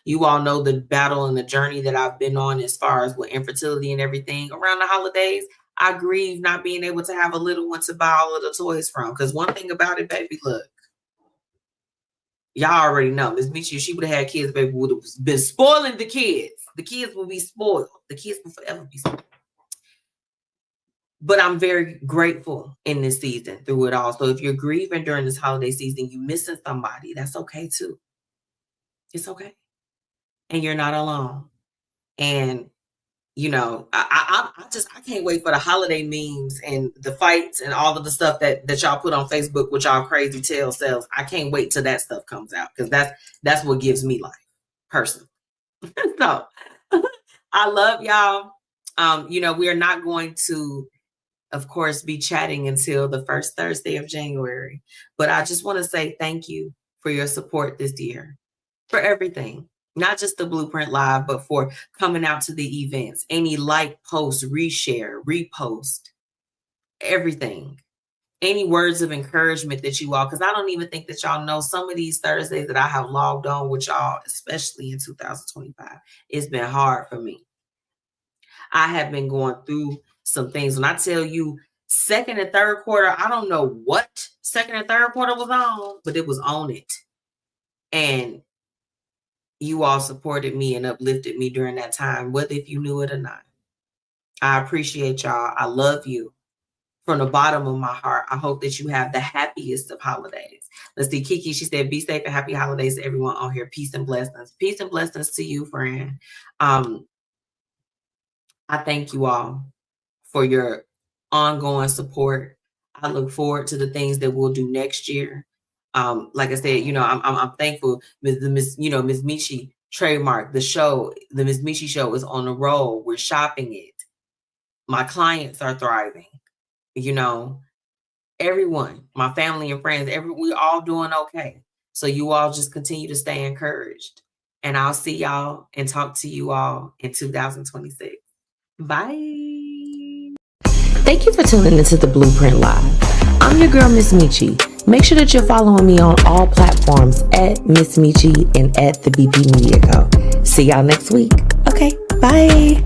you all know the battle and the journey that I've been on as far as with infertility and everything around the holidays. I grieve not being able to have a little one to buy all of the toys from. Because one thing about it, baby, look, y'all already know, MzMetchi, she would have had kids, baby, would have been spoiling the kids. The kids will be spoiled. The kids will forever be spoiled. But I'm very grateful in this season through it all. So if you're grieving during this holiday season, you missing somebody, that's okay too. It's okay. And you're not alone. And I can't wait for the holiday memes and the fights and all of the stuff that y'all put on Facebook with y'all crazy tail selves. I can't wait till that stuff comes out because that's what gives me life personally. So I love y'all. We are not going to, of course, be chatting until the first Thursday of January. But I just want to say thank you for your support this year, for everything. Not just the Blueprint Live, but for coming out to the events. Any like, post, reshare, repost, everything. any words of encouragement that you all, because I don't even think that y'all know some of these Thursdays that I have logged on with y'all, especially in 2025, it's been hard for me. I have been going through some things. When I tell you second and third quarter, I don't know what second and third quarter was on, but it was on it. And you all supported me and uplifted me during that time, whether if you knew it or not. I appreciate y'all. I love you from the bottom of my heart. I hope that you have the happiest of holidays. Let's see, Kiki, she said, be safe and happy holidays to everyone on here. Peace and blessings. Peace and blessings to you, friend. I thank you all for your ongoing support. I look forward to the things that we'll do next year. Like I said, I'm thankful. MzMetchi trademark the show. The MzMetchi show is on the roll. We're shopping it. My clients are thriving. Everyone, my family and friends, we all doing okay. So you all just continue to stay encouraged. And I'll see y'all and talk to you all in 2026. Bye. Thank you for tuning into the Blueprint Live. I'm your girl, MzMetchi. Make sure that you're following me on all platforms at MzMetchi and at the BP Media Co. See y'all next week. Okay, bye.